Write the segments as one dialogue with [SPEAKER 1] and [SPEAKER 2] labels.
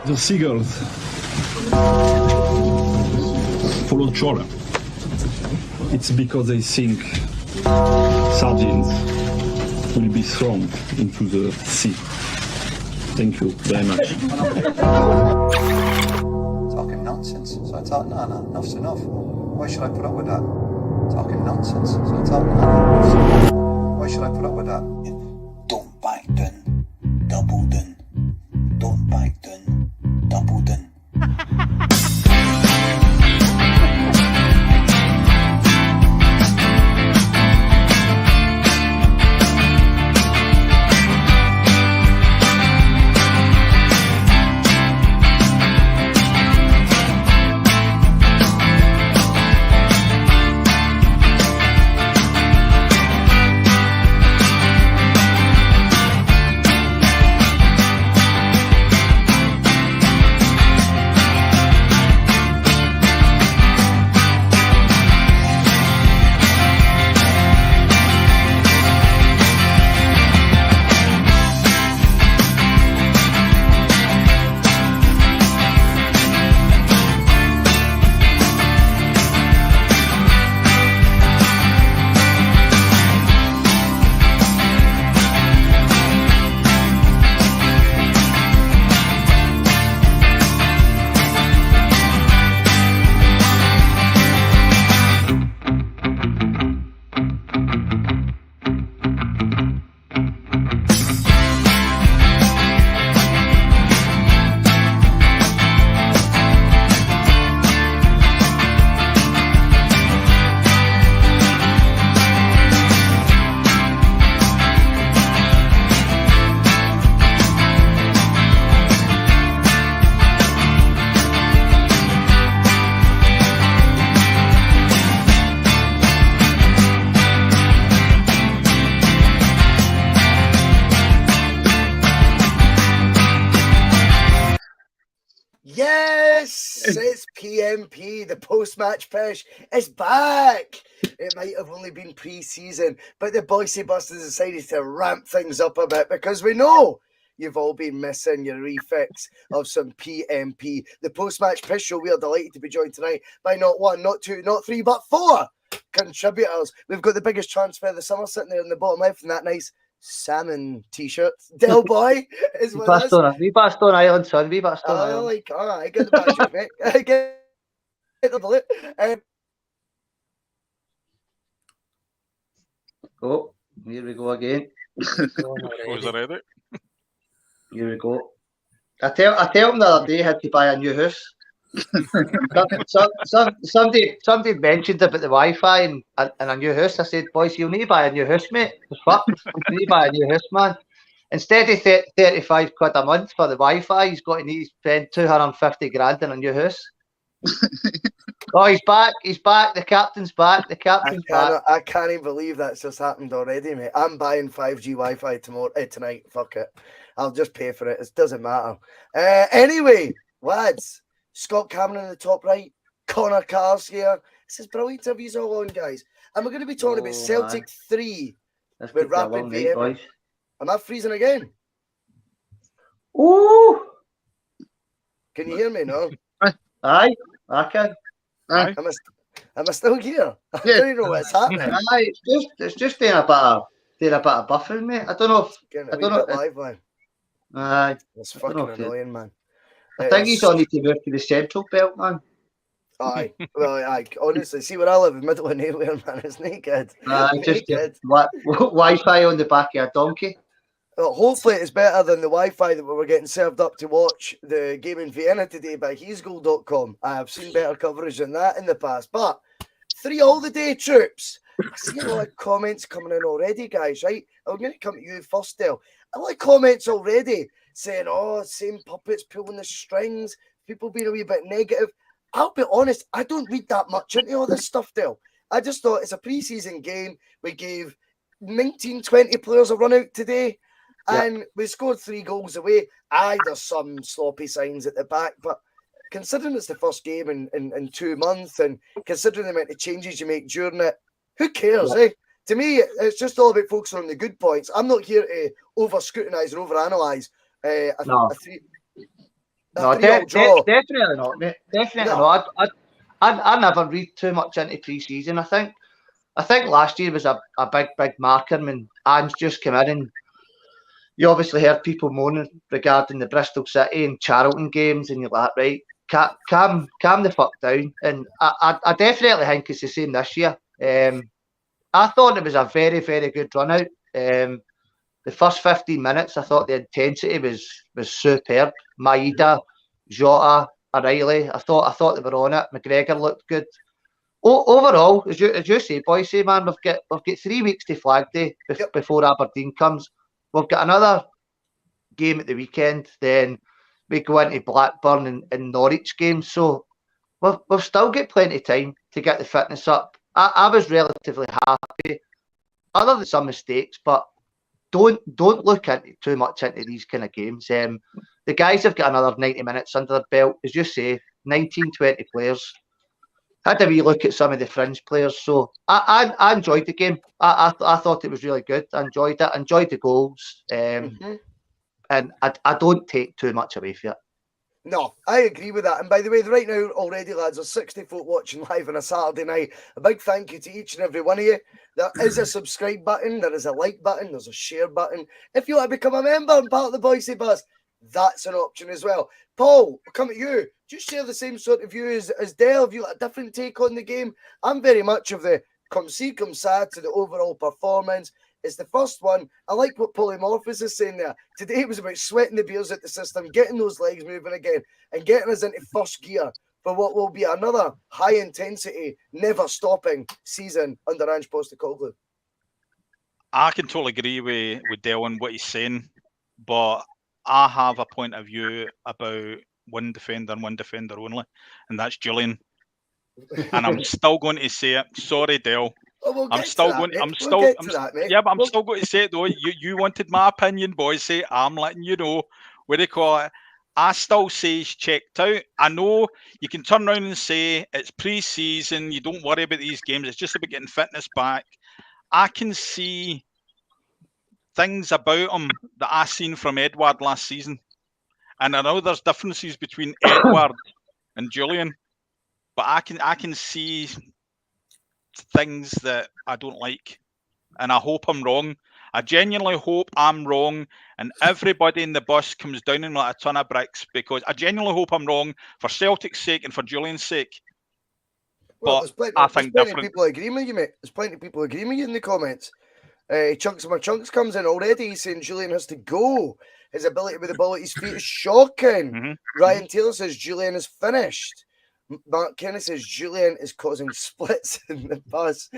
[SPEAKER 1] The seagulls follow trawler. It's because they think sardines will be thrown into the sea. Thank you very much.
[SPEAKER 2] Talking nonsense. So I thought, no, enough's enough. Why should I put up with that? Talking nonsense. So I thought, no, enough's enough. Why should I put up with that? Don't back down, double down. Don't back down, double down.
[SPEAKER 3] It's P.M.P, the post-match push is back. It might have only been pre-season, but the Bhoycie Busters decided to ramp things up a bit because we know you've all been missing your refix of some P.M.P. The post-match push show, we are delighted to be joined tonight by not one, not two, not three, but four contributors. We've got the biggest transfer of the summer sitting there in the bottom left in that nice salmon t-shirt. Del Boy is with us.
[SPEAKER 4] We passed on Ireland, son. We passed on Ireland.
[SPEAKER 3] Like, all right, get the badge, mate. Get the bullet.
[SPEAKER 4] Oh, here we go again.
[SPEAKER 5] Was that ready?
[SPEAKER 4] Here we go. I tell him the other day I had to buy a new house. Somebody mentioned about the Wi-Fi and a new house. I said, boys, you'll need to buy a new house, mate. Fuck, you need to buy a new house, man. Instead of 35 quid a month for the Wi-Fi, he's got to need to spend 250 grand in a new house. Oh, he's back. He's back. The captain's back. The captain's back.
[SPEAKER 3] I can't even believe that's just happened already, mate. I'm buying 5G Wi-Fi tonight. Fuck it. I'll just pay for it. It doesn't matter. Anyway, lads. Scott Cameron in the top right. Connor Carr's here. This is brilliant to have you all on, guys. And we're going to be talking about Celtic 3 with Rapid Vienna. Am I freezing again?
[SPEAKER 4] Ooh!
[SPEAKER 3] Can you hear me now?
[SPEAKER 4] Aye, I can.
[SPEAKER 5] Aye.
[SPEAKER 3] Am I still here? I don't even know what's happening.
[SPEAKER 4] Aye, it's just doing a bit of buffering, mate. I don't know if I don't know.
[SPEAKER 3] Live, man.
[SPEAKER 4] Aye,
[SPEAKER 3] it's fucking annoying, man.
[SPEAKER 4] I think he's on need to move to the central belt, man.
[SPEAKER 3] Aye, well, honestly, see where I live in the middle of nowhere, man. It's not good.
[SPEAKER 4] Just Wi-Fi on the back of a donkey.
[SPEAKER 3] Well, hopefully it's better than the Wi-Fi that we were getting served up to watch the game in Vienna today by heesgoal.com. I have seen better coverage than that in the past. But 3 all-the-day troops. I see a lot of comments coming in already, guys, right? I'm going to come to you first, Del. A lot of comments already saying, oh, same puppets pulling the strings, people being a wee bit negative. I'll be honest, I don't read that much into all this stuff, Del. I just thought it's a pre-season game. We gave 19, 20 players a run out today, and we scored 3 goals away. Aye, there's some sloppy signs at the back, but considering it's the first game in 2 months, and considering the amount of changes you make during it, who cares, eh? To me, it's just all about focusing on the good points. I'm not here to over-scrutinise or over-analyse.
[SPEAKER 4] No,
[SPEAKER 3] 3-3 draw.
[SPEAKER 4] definitely not, mate. Definitely
[SPEAKER 3] No.
[SPEAKER 4] not. I never read too much into pre-season. I think last year was a big marker when Ange just came in, and you obviously heard people moaning regarding the Bristol City and Charlton games, and you're like, right, calm the fuck down. And I definitely think it's the same this year. I thought it was a very, very good run out. The first 15 minutes, I thought the intensity was superb. Maeda, Jota, O'Reilly, I thought they were on it. McGregor looked good. Overall, as you say, Bhoycie, man, we've got 3 weeks to Flag Day before Aberdeen comes. We've got another game at the weekend. Then we go into Blackburn and Norwich games. So we've still got plenty of time to get the fitness up. I was relatively happy, other than some mistakes, but don't look into too much into these kind of games. The guys have got another 90 minutes under their belt, as you say, 19, 20 players. Had a wee look at some of the fringe players, so I enjoyed the game. I thought it was really good. I enjoyed it. I enjoyed the goals, and I don't take too much away from it.
[SPEAKER 3] No, I agree with that. And by the way, right now already, lads, there's 60 folk watching live on a Saturday night. A big thank you to each and every one of you. There is a subscribe button, there is a like button, there's a share button. If you want to become a member and part of the Bhoycie Buzz, that's an option as well. Paul, we'll come at you. Do you share the same sort of view as Dale? Have you got a different take on the game? I'm very much of the come see, come sad to the overall performance. It's the first one. I like what Polymorphous is saying there. Today it was about sweating the beers at the system, getting those legs moving again, and getting us into first gear for what will be another high-intensity, never-stopping season under Ange Postecoglou.
[SPEAKER 5] I can totally agree with Dale on what he's saying, but I have a point of view about one defender only, and that's Julian. And I'm still going to say it. Sorry, Dale.
[SPEAKER 3] Oh,
[SPEAKER 5] I'm still going to say it though. You wanted my opinion, Bhoycie. I'm letting you know. What do you call it? I still say he's checked out. I know you can turn around and say it's pre-season. You don't worry about these games. It's just about getting fitness back. I can see things about him that I seen from Edward last season, and I know there's differences between Edward and Julian, but I can see things that I don't like, and I hope I'm wrong. I genuinely hope I'm wrong, and everybody in the bus comes down in like a ton of bricks, because I genuinely hope I'm wrong for Celtic's sake and for Julian's sake.
[SPEAKER 3] Well,
[SPEAKER 5] but I think
[SPEAKER 3] there's plenty
[SPEAKER 5] different.
[SPEAKER 3] of people agreeing with you, mate. There's plenty of people agreeing with you in the comments. Chunks of my chunks comes in already. He's saying Julian has to go. His ability with the ball at his feet is shocking. Ryan Taylor says Julian is finished. Mark Kenny says Julian is causing splits in the bus.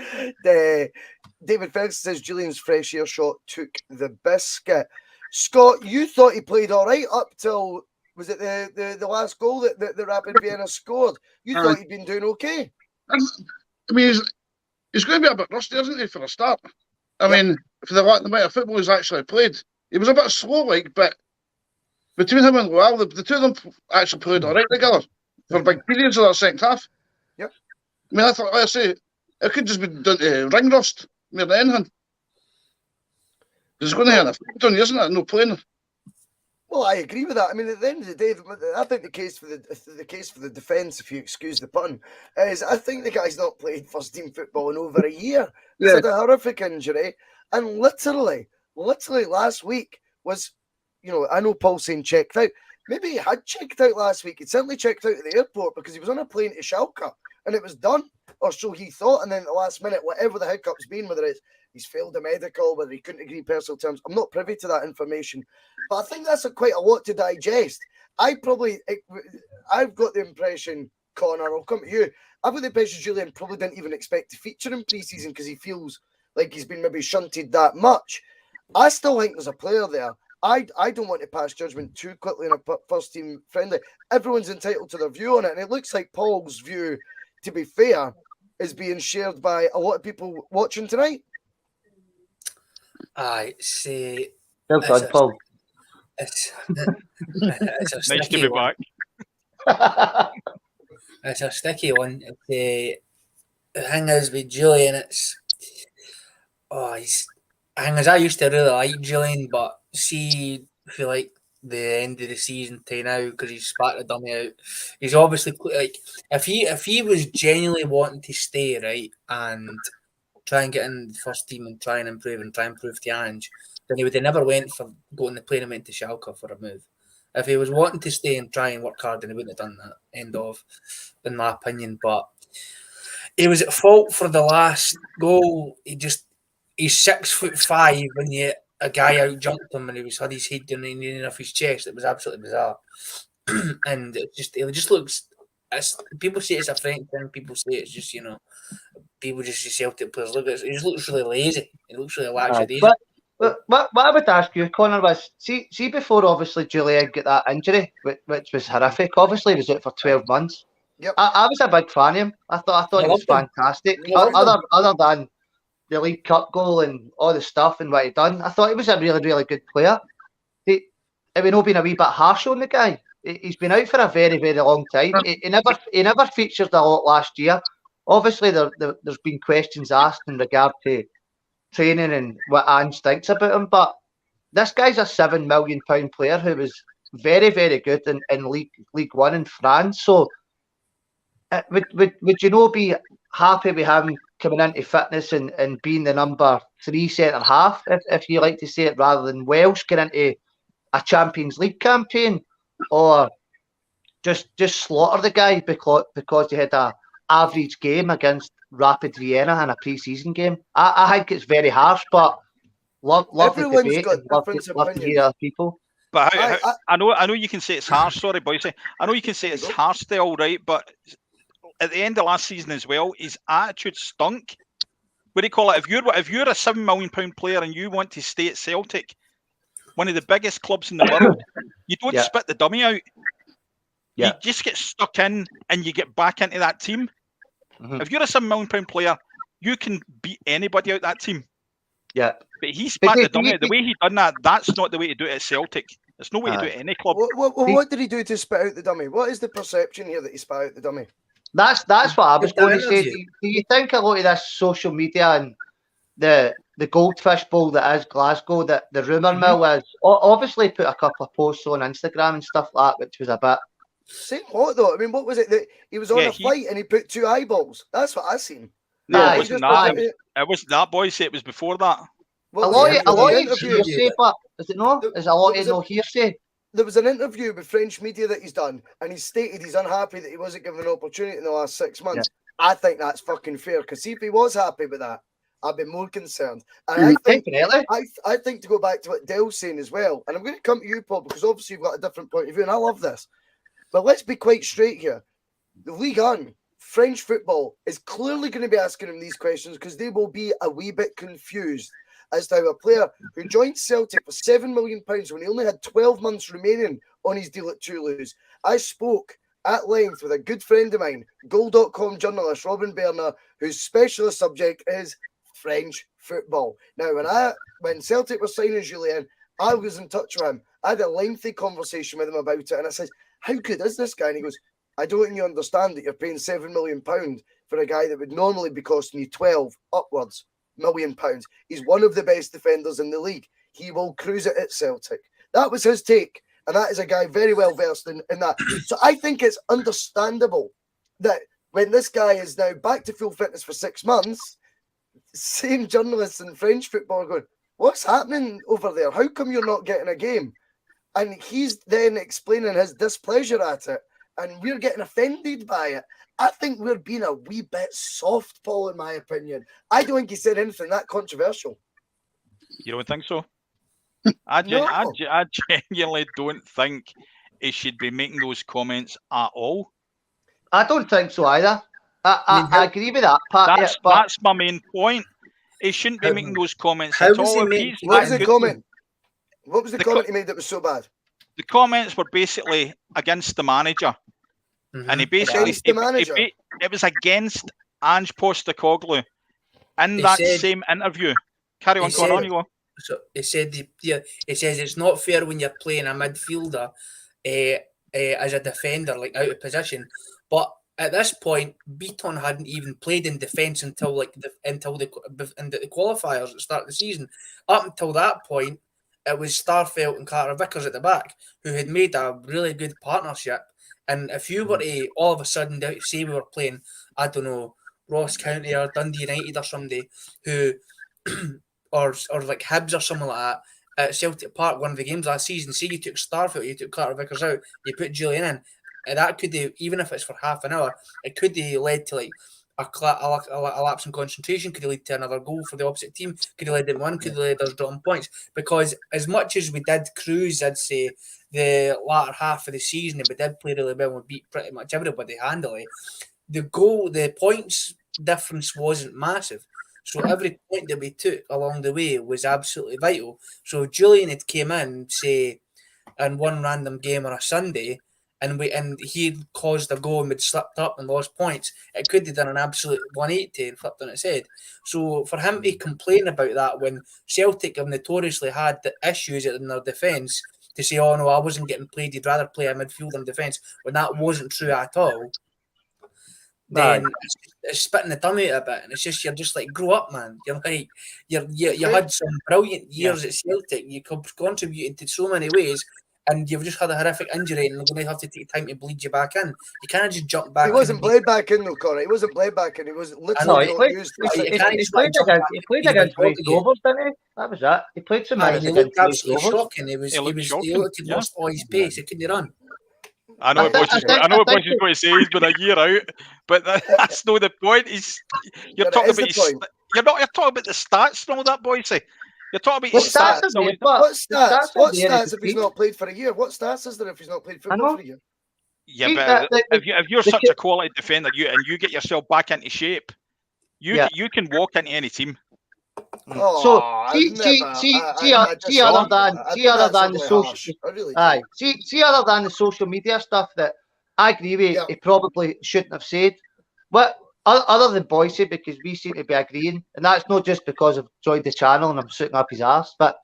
[SPEAKER 3] David Ferguson says Julian's fresh air shot took the biscuit. Scott, you thought he played all right up till, was it the last goal that the Rapid Vienna scored? You thought he'd been doing okay.
[SPEAKER 6] I mean, he's going to be a bit rusty, isn't he, for a start? I mean, for the amount of football he's actually played, he was a bit slow, but between him and Lual, the two of them actually played all right together for big periods of that second half.
[SPEAKER 3] Yep.
[SPEAKER 6] I mean, I thought, like I say, it could just be down to ring rust more than anything. It's going to have an effect on you, isn't it? No playing.
[SPEAKER 3] Well, I agree with that. I mean, at the end of the day, I think the case for the defence, if you excuse the pun, is I think the guy's not played first team football in over a year. He's had a horrific injury, and literally last week was, I know Paul's saying checked out. Maybe he had checked out last week. He'd certainly checked out at the airport because he was on a plane to Schalke and it was done, or so he thought. And then at the last minute, whatever the hiccup's been, whether it's he's failed a medical, whether he couldn't agree personal terms, I'm not privy to that information. But I think that's quite a lot to digest. I've got the impression, Connor, I'll come to you. I've got the impression Julian probably didn't even expect to feature in pre-season because he feels like he's been maybe shunted that much. I still think there's a player there. I don't want to pass judgment too quickly on a first team friendly. Everyone's entitled to their view on it, and it looks like Paul's view, to be fair, is being shared by a lot of people watching tonight.
[SPEAKER 7] I see.
[SPEAKER 4] Well done, Paul.
[SPEAKER 7] It's a
[SPEAKER 5] Nice to be
[SPEAKER 7] one.
[SPEAKER 5] back.
[SPEAKER 7] It's a sticky one. The thing is with Julian, I used to really like Julian, but see, I feel like the end of the season to now because he's spat the dummy out. He's obviously like if he was genuinely wanting to stay right and try and get in the first team and try and improve to Ange, then he would have never went for going to play him into Schalke for a move. If he was wanting to stay and try and work hard, then he wouldn't have done that. End of, in my opinion. But he was at fault for the last goal. He's 6'5" when a guy out jumped him and he had his head down off his chest. It was absolutely bizarre. And it just looks. People say it's a French thing. People say it's just people just see Celtic players look. It just looks really lazy. It looks really lazy.
[SPEAKER 4] But what I would ask you, Connor, was see before obviously Julian got that injury, which was horrific. Obviously, he was out for 12 months.
[SPEAKER 3] Yep.
[SPEAKER 4] I was a big fan of him. I thought he was fantastic. Other than the League Cup goal and all the stuff and what he done, I thought he was a really, really good player. It would not been a wee bit harsh on the guy. He's been out for a very, very long time. He never featured a lot last year. Obviously, there's been questions asked in regard to training and what Ange thinks about him, but this guy's a £7 million player who was very, very good in League One in France. So, would you not be happy with him coming into fitness and being the number 3 centre half, if you like to say it, rather than Welsh getting into a Champions League campaign, or just slaughter the guy because he had a average game against Rapid Vienna in a pre-season game? I think it's very harsh, but love the debate and love to hear other people.
[SPEAKER 5] But I know you can say it's harsh. Sorry, Bhoycie. I know you can say it's harsh, they're all right, but at the end of last season as well, his attitude stunk. What do you call it? If you're a £7 million player and you want to stay at Celtic, one of the biggest clubs in the world, you don't spit the dummy out. You just get stuck in and you get back into that team. Mm-hmm. If you're a £7 million player, you can beat anybody out that team.
[SPEAKER 4] Yeah.
[SPEAKER 5] But he spat the dummy out. The way he done that, that's not the way to do it at Celtic. There's no way to do it at any club.
[SPEAKER 3] What did he do to spit out the dummy? What is the perception here that he spat out the dummy?
[SPEAKER 4] That's what I was going to say. Do you think a lot of this social media and the goldfish bowl that is Glasgow, that the rumour mill is, obviously put a couple of posts on Instagram and stuff like that, which was a bit...
[SPEAKER 3] Saying what though? I mean, what was it that he was on a flight and he put 2 eyeballs? That's what I seen.
[SPEAKER 5] No, it wasn't that, Bhoycie. It was before that.
[SPEAKER 3] Well,
[SPEAKER 4] a lot of hearsay, but is it not? There's a lot of no hearsay.
[SPEAKER 3] There was an interview with French media that he's done, and he stated he's unhappy that he wasn't given an opportunity in the last 6 months. Yeah. I think that's fucking fair, because see if he was happy with that, I'd be more concerned. And I think to go back to what Dale's saying as well, and I'm going to come to you, Paul, because obviously you've got a different point of view, and I love this. But let's be quite straight here. The Ligue 1, French football, is clearly going to be asking him these questions because they will be a wee bit confused as to how a player who joined Celtic for £7 million when he only had 12 months remaining on his deal at Toulouse. I spoke at length with a good friend of mine, Goal.com journalist Robin Berner, whose specialist subject is French football. Now, when Celtic were signing Julian, I was in touch with him. I had a lengthy conversation with him about it, and I said, how good is this guy? And he goes, I don't think you understand that you're paying £7 million for a guy that would normally be costing you 12 upwards £1 million. He's one of the best defenders in the league. He will cruise it at Celtic. That was his take. And that is a guy very well versed in that. So I think it's understandable that when this guy is now back to full fitness for 6 months, same journalists in French football are going, what's happening over there? How come you're not getting a game? And he's then explaining his displeasure at it, and we're getting offended by it. I think we're being a wee bit soft, Paul, in my opinion. I don't think he said anything that controversial.
[SPEAKER 5] You don't think so? I genuinely don't think he should be making those comments at all.
[SPEAKER 4] I don't think so either. I agree with that part.
[SPEAKER 5] That's my main point. He shouldn't be making those comments at all.
[SPEAKER 3] What was the comment? What was the comment he made that was so bad?
[SPEAKER 5] The comments were basically against the manager. Mm-hmm. And he basically... It was against Ange Postecoglou in that same interview. Carry on, going on, you go.
[SPEAKER 7] So he said, he says it's not fair when you're playing a midfielder as a defender, like out of position. But at this point, Beaton hadn't even played in defence until the qualifiers at the start of the season. Up until that point, it was Starfelt and Carter Vickers at the back who had made a really good partnership. And if you were to all of a sudden say we were playing, I don't know, Ross County or Dundee United or somebody who, or like Hibs or something like that at Celtic Park, one of the games last season, say you took Starfelt, you took Carter Vickers out, you put Julian in, and that could have, even if it's for half an hour, it could have led to like a lapse in concentration, could have led to another goal for the opposite team, could have led them one, could have led us dropping points. Because as much as we did cruise, I'd say, the latter half of the season, and we did play really well and we beat pretty much everybody handily, the points difference wasn't massive. So every point that we took along the way was absolutely vital. So if Julian had came in, say, in one random game on a Sunday, and he caused a goal and we'd slipped up and lost points, it could have done an absolute 180 and flipped on its head. So for him to complain about that when Celtic have notoriously had the issues in their defence, to say, oh no, I wasn't getting played, he'd rather play a midfield and defence, when that wasn't true at all, then it's spitting the dummy out a bit, and it's just, you're just like, grow up, man. You're like, you had some brilliant years at Celtic, you contributed to so many ways, and you've just had a horrific injury, and they're going to have to take time to bleed you back in. You can't just jump back.
[SPEAKER 3] He wasn't played back in though, Connor. He wasn't played back in. He was literally not used.
[SPEAKER 4] He played against Race Rovers, didn't he? That was it. He played some minutes against Race Rovers.
[SPEAKER 7] Shocking. He looked to lost all his pace. He couldn't run.
[SPEAKER 5] I know what Bhoycie's going to say. He's been a year out, but that's not the point. You're talking about you're talking about the stats and all that, Bhoycie. You're talking about
[SPEAKER 3] stats. What stats if he's not played for a year? What stats is there if he's not played football for a year?
[SPEAKER 5] Yeah, but if you're such a quality defender, you get yourself back into shape, you can walk into any team.
[SPEAKER 4] So other than the social media stuff that I agree with, he probably shouldn't have said. What other than Bhoycie, because we seem to be agreeing, and that's not just because I've joined the channel and I'm sitting up his ass, but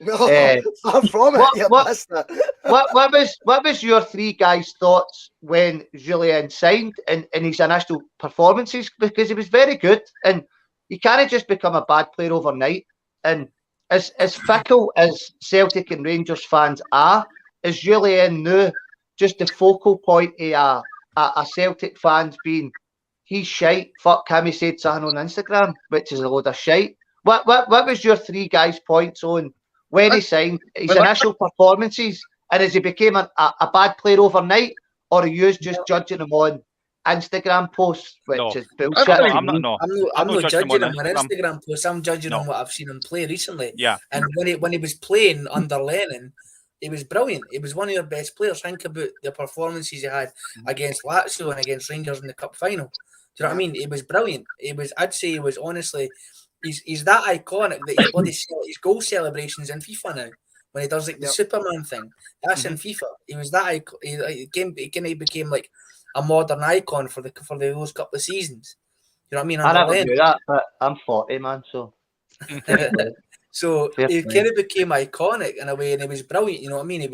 [SPEAKER 3] far from it.
[SPEAKER 4] What was your three guys' thoughts when Julien signed and his initial performances? Because he was very good, and you can't just become a bad player overnight. And as fickle as Celtic and Rangers fans are, is Julien now just the focal point of a Celtic fans being, he's shite, fuck him, he said something on Instagram, which is a load of shite. What was your three guys' points on when he signed, his initial performances, and as he became a bad player overnight, or are you just judging him on Instagram posts, which is bullshit?
[SPEAKER 7] I'm not judging him on Instagram posts. I'm judging on what I've seen him play recently.
[SPEAKER 5] Yeah.
[SPEAKER 7] And when he was playing under Lennon, he was brilliant. He was one of your best players. Think about the performances he had against Lazio and against Rangers in the cup final. Do you know what I mean? He was brilliant. I'd say he was honestly, he's that iconic that his goal celebrations in FIFA now. When he does like the Superman thing, that's in FIFA. He was that he became like a modern icon for those couple of seasons. You know what I mean?
[SPEAKER 4] I never knew that, but I'm 40, man, so.
[SPEAKER 7] So he kind of became iconic in a way, and he was brilliant. You know what I mean?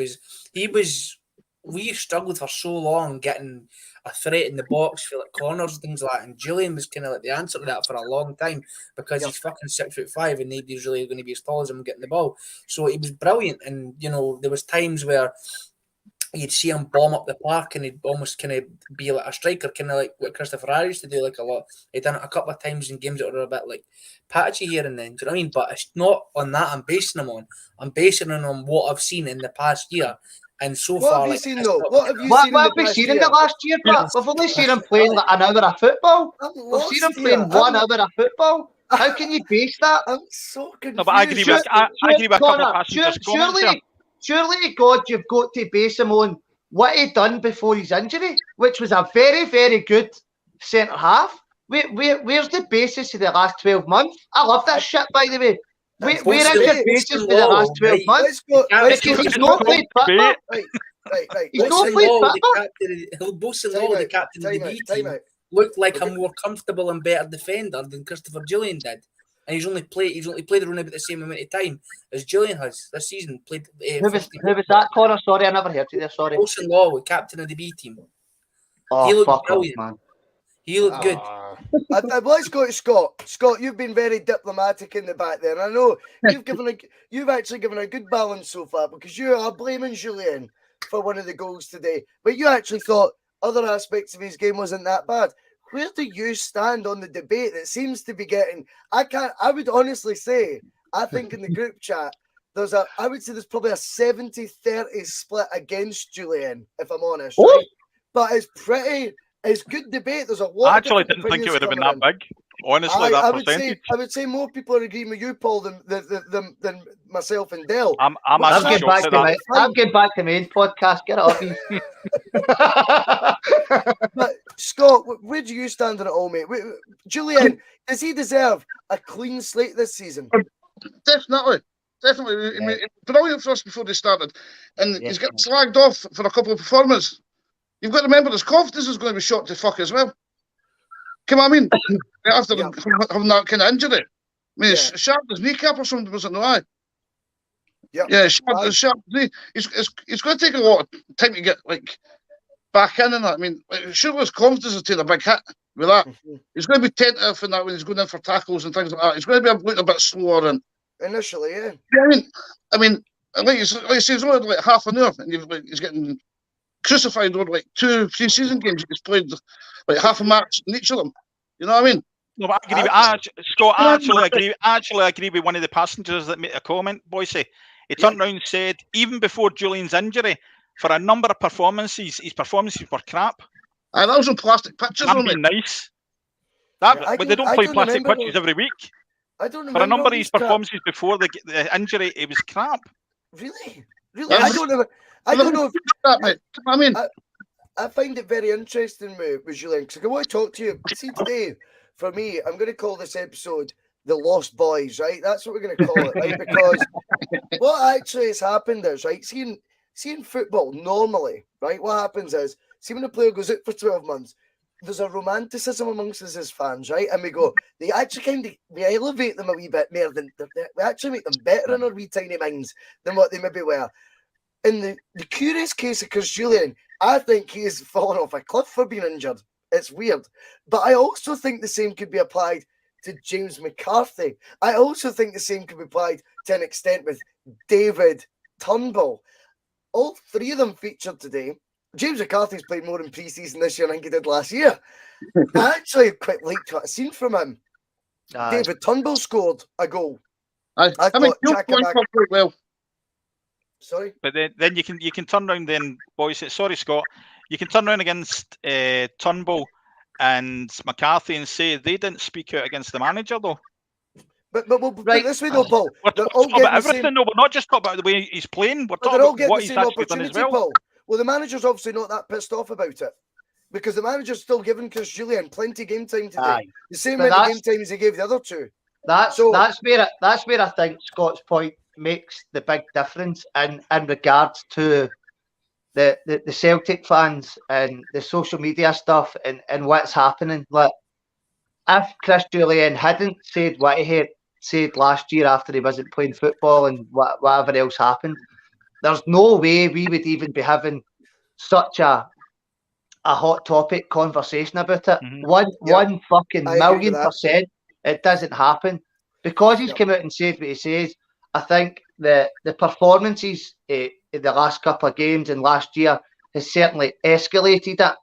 [SPEAKER 7] We struggled for so long getting a threat in the box for like corners and things like that, and Julian was kind of like the answer to that for a long time because he's fucking 6'5" and nobody's really going to be as tall as him getting the ball. So he was brilliant, and you know there was times where you'd see him bomb up the park and he'd almost kind of be like a striker, kind of like what Christopher Harris used to do like a lot. He'd done it a couple of times in games that were a bit like patchy here and then. Do you know what I mean? But it's not on that I'm basing him on. I'm basing him on what I've seen in the past year. And so
[SPEAKER 3] what
[SPEAKER 7] far,
[SPEAKER 3] have you seen though? What have you seen
[SPEAKER 4] in the last year? But we've only seen him playing like an hour of football. We've seen him playing 1 hour of football. How can you base that?
[SPEAKER 3] I'm so confused.
[SPEAKER 5] No, but I agree with a couple of passengers' comments.
[SPEAKER 4] Surely, God, you've got to base him on what he done before his injury, which was a very, very good centre half. Where's the basis of the last 12 months? I love that shit, by the way. Where is your basis for the last 12 months? Because he's not played football.
[SPEAKER 3] Right.
[SPEAKER 4] He's not played football.
[SPEAKER 7] The captain of the B team looked like a more comfortable and better defender than Christopher Julian did. And he's only played around about the same amount of time as Julian has this season. Played.
[SPEAKER 4] Who was that, Connor? Sorry, I never heard you there. Sorry.
[SPEAKER 7] Wilson Law, captain of the B team.
[SPEAKER 4] Oh,
[SPEAKER 7] he looked
[SPEAKER 4] fuck
[SPEAKER 7] brilliant.
[SPEAKER 4] off, man.
[SPEAKER 7] He looked good.
[SPEAKER 3] Let's go to Scott. Scott, you've been very diplomatic in the back there. And I know you've actually given a good balance so far because you are blaming Julian for one of the goals today, but you actually thought other aspects of his game wasn't that bad. Where do you stand on the debate that seems to be getting? I would honestly say, I think in the group chat, I would say there's probably a 70-30 split against Julian, if I'm honest, right? But it's good debate. There's a lot.
[SPEAKER 5] I actually didn't think it would have been that big. Honestly,
[SPEAKER 3] I would say more people are agreeing with you, Paul, than myself and Dell.
[SPEAKER 4] I'm getting back to main podcast. Get it off me.
[SPEAKER 3] But Scott, where do you stand on it all, mate? Julian, does he deserve a clean slate this season?
[SPEAKER 6] Definitely. I mean, brilliant for us before they started, and he's getting slagged off for a couple of performances. You've got to remember his confidence is going to be shot to fuck as well. Come on, I mean, after having that kind of injury. I mean, sharp his kneecap or something, was it no eye? Yeah, sharp knee. It's going to take a lot of time to get back in and that. I mean, surely his confidence will take a big hit with that. He's going to be tentative in that when he's going in for tackles and things like that. He's going to be looking a bit slower and
[SPEAKER 3] initially, yeah.
[SPEAKER 6] I mean, like you say, it's only half an hour, and he's getting crucified over 2 pre-season games. He's played half a match in each of them. You know what I mean?
[SPEAKER 5] No, but I agree with Scott. I actually agree with one of the passengers that made a comment, Bhoycie. He turned around and said, even before Julian's injury, for a number of performances, his performances were crap.
[SPEAKER 6] That was on plastic pitches,
[SPEAKER 5] That'd be nice. But they don't play plastic pitches every week.
[SPEAKER 3] I don't remember.
[SPEAKER 5] For a number of his performances before the injury, it was crap.
[SPEAKER 3] Really? I don't know.
[SPEAKER 6] I mean,
[SPEAKER 3] I find it very interesting with Julian because I want to talk to you. See, today, for me, I'm going to call this episode The Lost Boys, right? That's what we're going to call it, right? Because what actually has happened is, right, seeing football normally, right, what happens is, see when a player goes out for 12 months, there's a romanticism amongst us as fans, right? And they actually we elevate them a wee bit more we actually make them better in our wee tiny minds than what they maybe were. In the curious case of Chris Julian, I think he has fallen off a cliff for being injured. It's weird. But I also think the same could be applied to James McCarthy. I also think the same could be applied to an extent with David Turnbull. All three of them featured today. James McCarthy's played more in pre-season this year than he did last year. I actually quite liked what I've seen from him. David Turnbull scored a goal.
[SPEAKER 6] I mean, well.
[SPEAKER 3] Sorry,
[SPEAKER 5] but then you can turn around then, boys. Sorry, Scott. You can turn around against Turnbull and McCarthy and say they didn't speak out against the manager, though.
[SPEAKER 3] But we'll put it this way, though, Paul.
[SPEAKER 5] We're talking about everything, though. We're not just talking about the way he's playing. We're talking about what he's actually done as well.
[SPEAKER 3] Paul. Well, the manager's obviously not that pissed off about it because the manager's still giving Chris Julian plenty of game time today. The same amount of game time as he gave the other two.
[SPEAKER 4] That's where I think Scott's point makes the big difference in regards to the Celtic fans and the social media stuff and what's happening. Like, if Chris Julian hadn't said what he had said last year after he wasn't playing football and whatever else happened, there's no way we would even be having such a hot topic conversation about it. One fucking million%, it doesn't happen. Because he's come out and said what he says, I think the performances in the last couple of games and last year has certainly escalated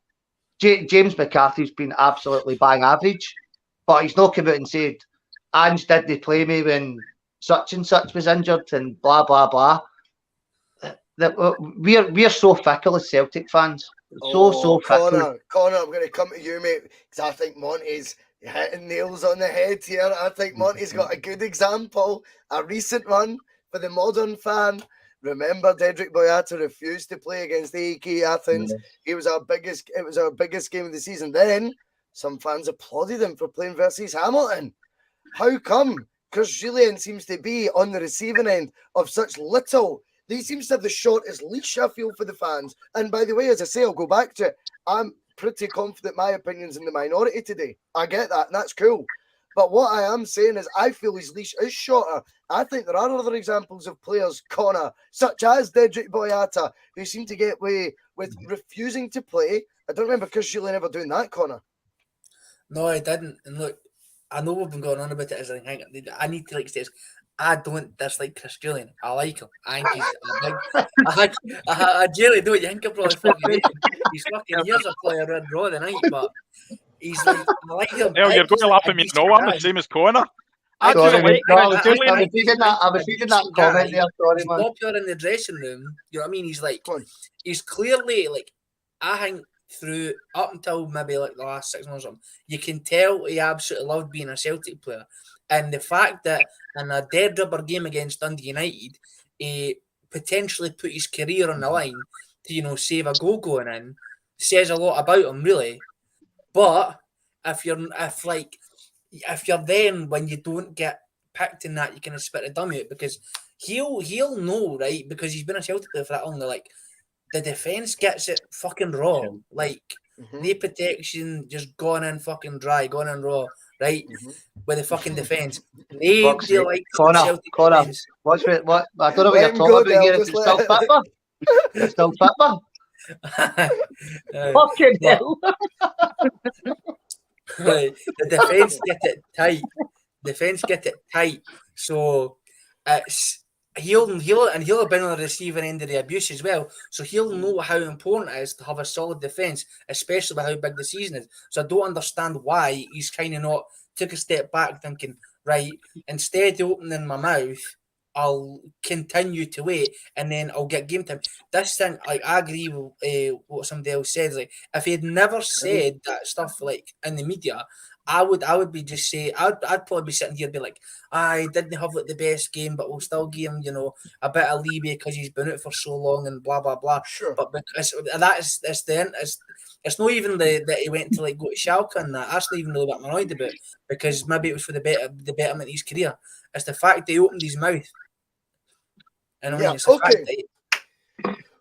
[SPEAKER 4] it. James McCarthy's been absolutely bang average, but he's not come out and said, Ange, did they play me when such and such was injured and blah, blah, blah. We're so fickle as Celtic fans. So fickle.
[SPEAKER 3] Connor, I'm going to come to you, mate, because I think Monty's hitting nails on the head here. I think Monty's got a good example, a recent one for the modern fan. Remember, Dedrick Boyata refused to play against AEK Athens. It was our biggest game of the season. Then some fans applauded him for playing versus Hamilton. How come? Because Julian seems to be on the receiving end of such little. He seems to have the shortest leash, I feel, for the fans. And by the way, as I say, I'll go back to it. I'm pretty confident my opinion's in the minority today. I get that, and that's cool. But what I am saying is I feel his leash is shorter. I think there are other examples of players, Connor, such as Dedrick Boyata, who seem to get away with refusing to play. I don't remember Chris Julian ever doing that, Connor.
[SPEAKER 7] No, I didn't. And look, I know we've been going on about it as I think I need to say this. I don't dislike Chris Julian. I like him. I think he's a big. I generally don't. You think I probably fucking hate him. He's fucking years of player in Raw the night, but he's like, I like him.
[SPEAKER 5] Hell, you're going to laugh at me. No, I'm the same as Connor.
[SPEAKER 4] I was reading that comment there. Sorry,
[SPEAKER 7] he's
[SPEAKER 4] man.
[SPEAKER 7] popular in the dressing room. You know what I mean? He's clearly like, I think through up until maybe like the last 6 months or something, you can tell he absolutely loved being a Celtic player. And the fact that in a dead rubber game against Dundee United, he potentially put his career on the line to, save a goal going in, says a lot about him, really. But if you're then, when you don't get picked in that, you kind of spit a dummy out, because he'll know, right? Because he's been a Celtic player for that long. Like, the defence gets it fucking raw. Like, no protection, just going in fucking dry, going in raw, right? With the fucking defence. Nobody likes
[SPEAKER 4] Connor, what? I don't know what you're talking about here. It's still Fatma. It's still Fatma. Fucking hell.
[SPEAKER 7] Right. The defence get it tight. So he'll have been on the receiving end of the abuse as well. So he'll know how important it is to have a solid defence, especially with how big the season is. So I don't understand why he's kind of not took a step back, thinking, right, instead of opening my mouth, I'll continue to wait and then I'll get game time. This thing, like, I agree with what somebody else said. Like, if he had never said that stuff, like, in the media, I would be just say, I'd probably be sitting here and be like, I didn't have like the best game, but we'll still give him, a bit of leeway because he's been out for so long and blah blah blah.
[SPEAKER 3] Sure.
[SPEAKER 7] But because it's not even that he went to like go to Schalke and that. That's not even really what I'm annoyed about, because maybe it was for the betterment of his career. It's the fact that he opened his mouth. And I mean, it's the fact that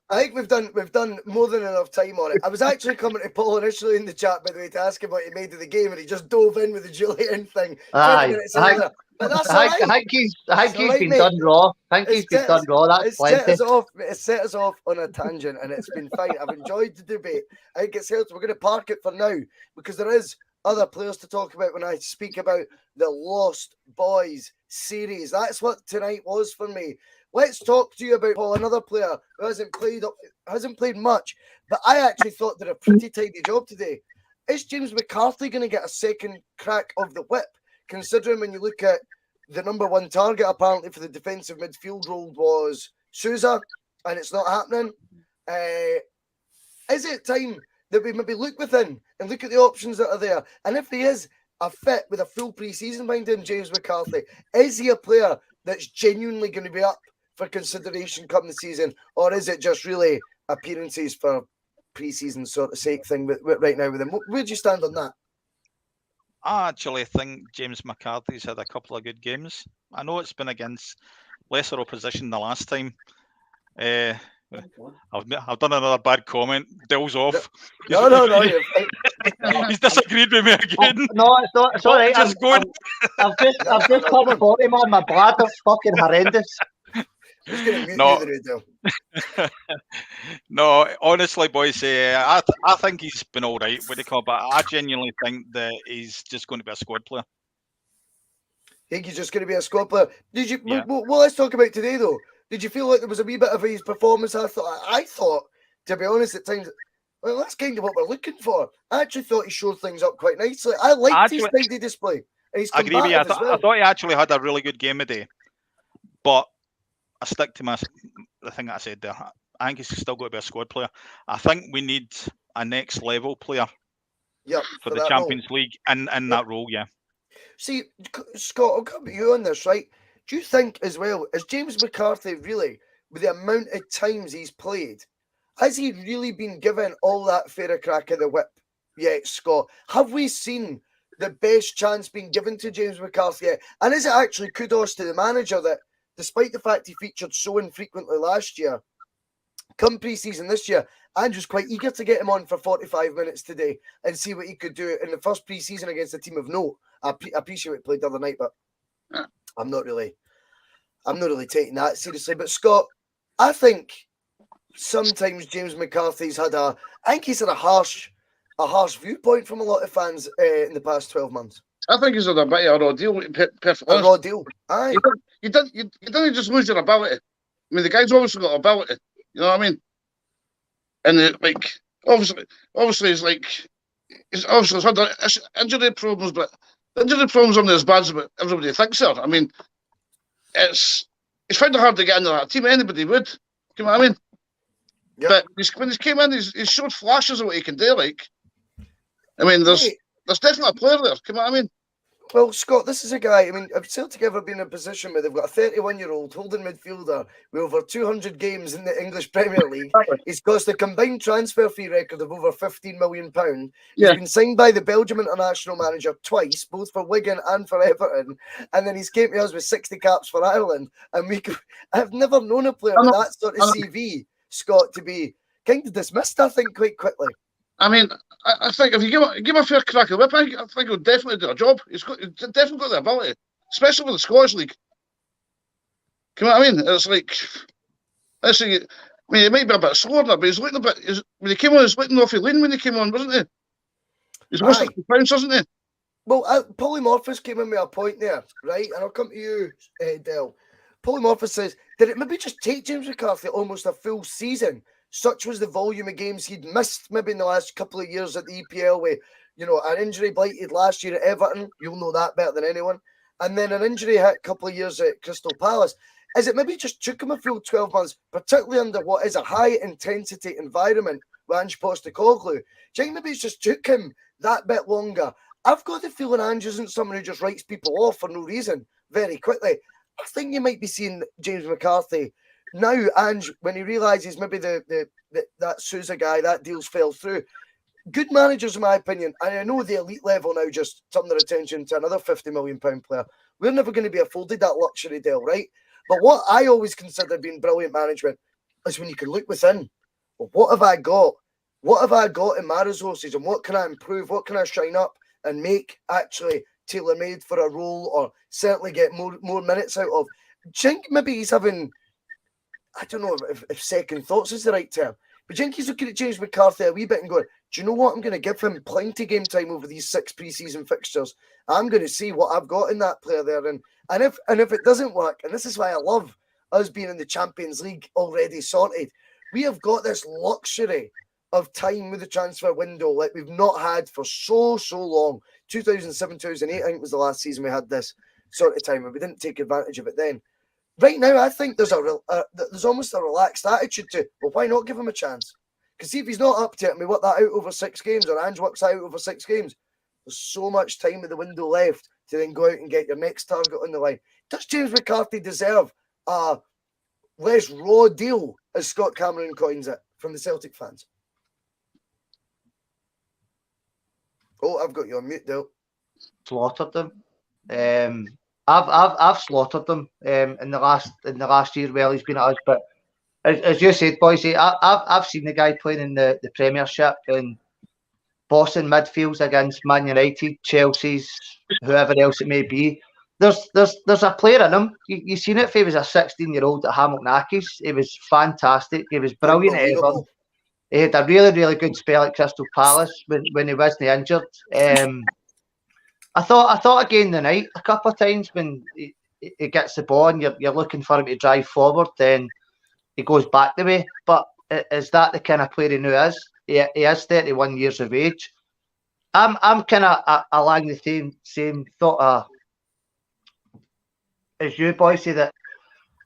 [SPEAKER 3] I think we've done more than enough time on it. I was actually coming to Paul initially in the chat, by the way, to ask him what he made of the game, and he just dove in with the Julian thing.
[SPEAKER 4] Aye,
[SPEAKER 3] but that's all right.
[SPEAKER 4] I think he's been done raw. I think he's been done raw. That's plenty.
[SPEAKER 3] It set us off on a tangent, and it's been fine. I've enjoyed the debate. I think it's helped. We're going to park it for now, because there is other players to talk about when I speak about the Lost Boys series. That's what tonight was for me. Let's talk to you about, Paul, another player who hasn't played much, but I actually thought did a pretty tidy job today. Is James McCarthy going to get a second crack of the whip, considering when you look at the number one target apparently for the defensive midfield role was Sousa, and it's not happening? Is it time that we maybe look within and look at the options that are there? And if he is a fit with a full pre-season behind him, James McCarthy, is he a player that's genuinely going to be up for consideration come the season, or is it just really appearances for pre-season sort of sake thing right now with him? Where do you stand on that?
[SPEAKER 5] I actually think James McCarthy's had a couple of good games. I know it's been against lesser opposition the last time. I've done another bad comment. Dill's off.
[SPEAKER 3] No.
[SPEAKER 5] He's disagreed with me again.
[SPEAKER 4] No, it's all right.
[SPEAKER 5] I've
[SPEAKER 4] just come and bought him on my bladder's fucking horrendous.
[SPEAKER 5] No, honestly, boys, I think he's been all right with the club, but I genuinely think that he's just going to be a squad player.
[SPEAKER 3] Think he's just going to be a squad player? Did you? Yeah. Well, let's talk about today, though. Did you feel like there was a wee bit of his performance? I thought, to be honest, at times, well, that's kind of what we're looking for. I actually thought he showed things up quite nicely. I liked his tidy display. And
[SPEAKER 5] I agree with you. I thought he actually had a really good game today, but I stick to the thing that I said there. I think he's still got to be a squad player. I think we need a next level player for the Champions League in that role, yeah.
[SPEAKER 3] See, Scott, I'll come to you on this, right? Do you think as well, is James McCarthy really, with the amount of times he's played, has he really been given all that fair a crack of the whip yet, Scott? Have we seen the best chance being given to James McCarthy yet? And is it actually kudos to the manager that, despite the fact he featured so infrequently last year, come pre-season this year, Andrew's quite eager to get him on for 45 minutes today and see what he could do in the first pre-season against a team of note. I appreciate what he played the other night, but I'm not really taking that seriously. But Scott, I think sometimes James McCarthy's had a harsh a harsh viewpoint from a lot of fans in the past 12 months.
[SPEAKER 6] I think he's on a bit of a raw deal. Perfect.
[SPEAKER 3] A raw deal. Aye.
[SPEAKER 6] You didn't just lose your ability. I mean, the guy's obviously got ability. You know what I mean? And like, obviously, he's obviously had injury problems, but the injury problems aren't as bad as everybody thinks they are. I mean, it's found it hard to get into that team. Anybody would. You know what I mean? Yep. But when he came in, he's showed flashes of what he can do. Like, I mean, there's definitely a player there. You know what I mean?
[SPEAKER 3] Well, Scott, this is a guy. I mean, have Celtic ever been in a position where they've got a 31-year-old holding midfielder with over 200 games in the English Premier League? He's cost a combined transfer fee record of over £15 million. He's been signed by the Belgium international manager twice, both for Wigan and for Everton. And then he's came to us with 60 caps for Ireland. And I've never known a player with that sort of CV, Scott, to be kind of dismissed, I think, quite quickly.
[SPEAKER 6] I mean, I think if you give him a fair crack of the whip, I think he'll definitely do a job. He's definitely got the ability, especially with the Scottish League. You know what I mean? It's like, I mean, he might be a bit slower now, but he's looking a bit. When he came on, he was looking awfully lean when he came on, wasn't he? He's almost like £50, isn't he?
[SPEAKER 3] Well, Polymorphous came in with a point there, right? And I'll come to you, Del. Polymorphous says, did it maybe just take James McCarthy almost a full season? Such was the volume of games he'd missed maybe in the last couple of years at the EPL with, an injury blighted last year at Everton. You'll know that better than anyone. And then an injury hit a couple of years at Crystal Palace. Is it maybe just took him a full 12 months, particularly under what is a high-intensity environment with Ange Postecoglou? Do you think maybe it's just took him that bit longer? I've got the feeling Ange isn't someone who just writes people off for no reason very quickly. I think you might be seeing James McCarthy now, Ange, when he realises maybe that Sousa guy, that deal's fell through. Good managers, in my opinion, and I know the elite level now just turn their attention to another £50 million player. We're never going to be afforded that luxury deal, right? But what I always consider being brilliant management is when you can look within. Well, what have I got? What have I got in my resources, and what can I improve? What can I shine up and make actually tailor-made for a role, or certainly get more minutes out of? Do you think maybe he's having... I don't know if second thoughts is the right term, but do you think he's looking at James McCarthy a wee bit and going, do you know what? I'm going to give him plenty game time over these 6 pre-season fixtures. I'm going to see what I've got in that player there. And if it doesn't work, and this is why I love us being in the Champions League already sorted, we have got this luxury of time with the transfer window like we've not had for so long. 2007, 2008, I think was the last season we had this sort of time, and we didn't take advantage of it then. Right now, I think there's almost a relaxed attitude to, well, why not give him a chance? Because see, if he's not up to it and we work that out over 6 games, or Ange works that out over 6 games, there's so much time with the window left to then go out and get your next target on the line. Does James McCarthy deserve a less raw deal, as Scott Cameron coins it, from the Celtic fans? Oh, I've got you on mute, Dale.
[SPEAKER 4] Slaughtered them. I've slaughtered them in the last year. Well, he's been at us, but as you said, Bhoycie, I've seen the guy playing in the Premiership and bossing midfields against Man United, Chelsea's, whoever else it may be. There's a player in him. You seen it if he was a 16-year-old at Hamilton Accies. He was fantastic. He was brilliant at Everton. He had a really good spell at Crystal Palace when he wasn't injured. I thought again the night a couple of times when he gets the ball and you're looking for him to drive forward, then he goes back the way. But is that the kind of player he now is? He is 31 years of age. I'm kind of along the same thought as you, Bhoycie, that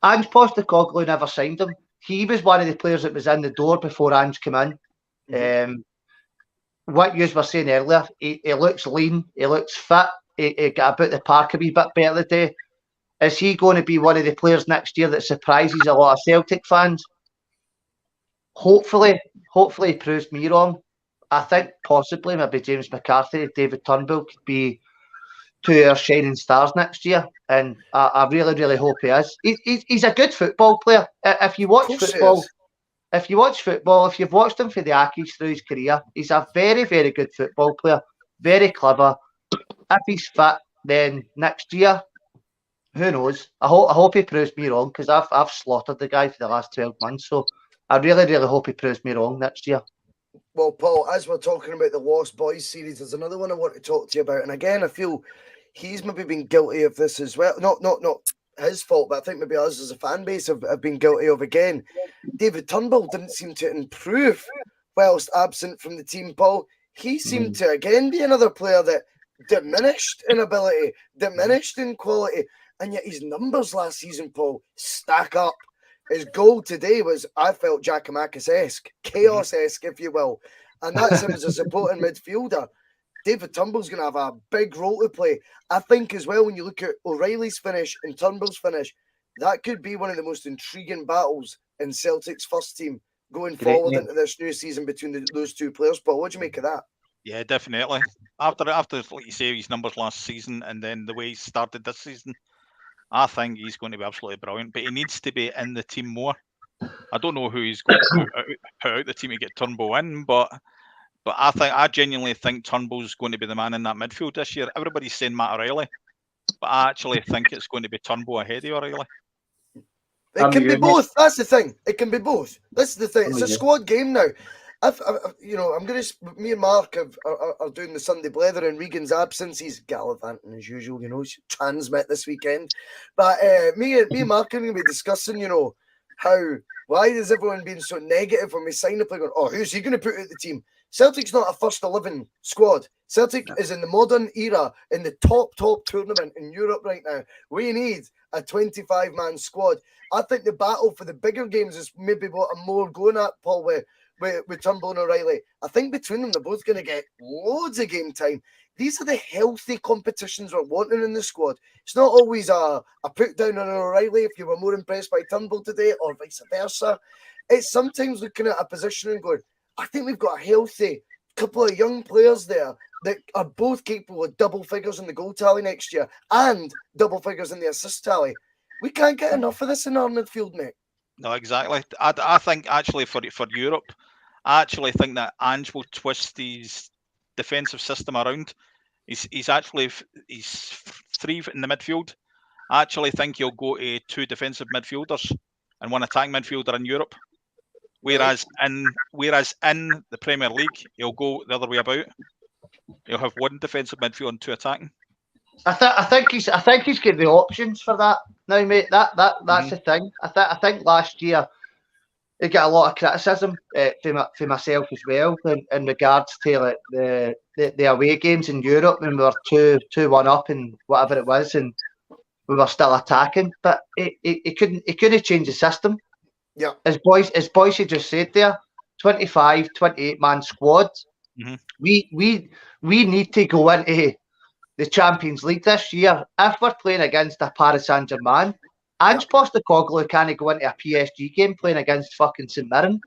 [SPEAKER 4] Ange Postecoglou never signed him. He was one of the players that was in the door before Ange came in. Mm-hmm. What you were saying earlier, he looks lean, he looks fit, he got about the park a wee bit better today. Is he going to be one of the players next year that surprises a lot of Celtic fans? Hopefully he proves me wrong. I think possibly maybe James McCarthy, David Turnbull could be 2 of our shining stars next year, and I really hope he is. He's a good football player. If you watch football, if you've watched him for the Accies through his career, he's a very good football player, very clever. If he's fit, then next year, who knows? I hope he proves me wrong, because I've slaughtered the guy for the last 12 months. So I really hope he proves me wrong next year.
[SPEAKER 3] Well, Paul, as we're talking about the Lost Boys series, there's another one I want to talk to you about. And again, I feel he's maybe been guilty of this as well. Not his fault, but I think maybe us as a fan base have been guilty of again. David Turnbull didn't seem to improve whilst absent from the team, Paul. He seemed to again be another player that diminished in ability, diminished in quality, and yet his numbers last season, Paul, stack up. His goal today was, I felt, Giakoumakis-esque, chaos-esque, if you will. And that's him as a supporting midfielder. David Turnbull's going to have a big role to play. I think as well, when you look at O'Reilly's finish and Turnbull's finish, that could be one of the most intriguing battles in Celtic's first team going forward into this new season between those two players. Paul, what do you make of that?
[SPEAKER 5] Yeah, definitely. After like you say, his numbers last season and then the way he started this season, I think he's going to be absolutely brilliant, but he needs to be in the team more. I don't know who he's going to put out the team to get Turnbull in, but I genuinely think Turnbull's going to be the man in that midfield this year. Everybody's saying Matt O'Reilly, but I actually think it's going to be Turnbull ahead of O'Reilly.
[SPEAKER 3] It can be both. That's the thing. It can be both. That's the thing. It's a squad game now. Me and Mark are doing the Sunday Blether in Regan's absence. He's gallivanting as usual, transmit this weekend. But me and Mark are going to be discussing, why is everyone being so negative when we sign a player going, oh, who's he going to put out the team? Celtic's not a first 11 squad. Celtic is in the modern era, in the top tournament in Europe right now. We need a 25-man squad. I think the battle for the bigger games is maybe what I'm more going at, Paul, with Turnbull and O'Reilly. I think between them, they're both going to get loads of game time. These are the healthy competitions we're wanting in the squad. It's not always a put down on O'Reilly if you were more impressed by Turnbull today or vice versa. It's sometimes looking at a position and going, I think we've got a healthy couple of young players there that are both capable of double figures in the goal tally next year and double figures in the assist tally. We can't get enough of this in our midfield, mate.
[SPEAKER 5] No, exactly. I think actually for Europe, I actually think that Ange will twist his defensive system around. He's three in the midfield. I actually think he'll go to two defensive midfielders and one attacking midfielder in Europe. Whereas in the Premier League, he'll go the other way about. He'll have one defensive midfield and two attacking.
[SPEAKER 4] I think he's got the options for that now, mate. That's the thing. I think last year he got a lot of criticism for myself as well in regards to like the away games in Europe when we were 2-1 up and whatever it was, and we were still attacking. But he couldn't change the system.
[SPEAKER 3] Yeah,
[SPEAKER 4] as Bhoycie just said there, 25, 28-man squad.
[SPEAKER 5] Mm-hmm.
[SPEAKER 4] We need to go into the Champions League this year. If we're playing against a Paris Saint-Germain, Ange Postecoglou can't go into a PSG game playing against fucking St Mirren.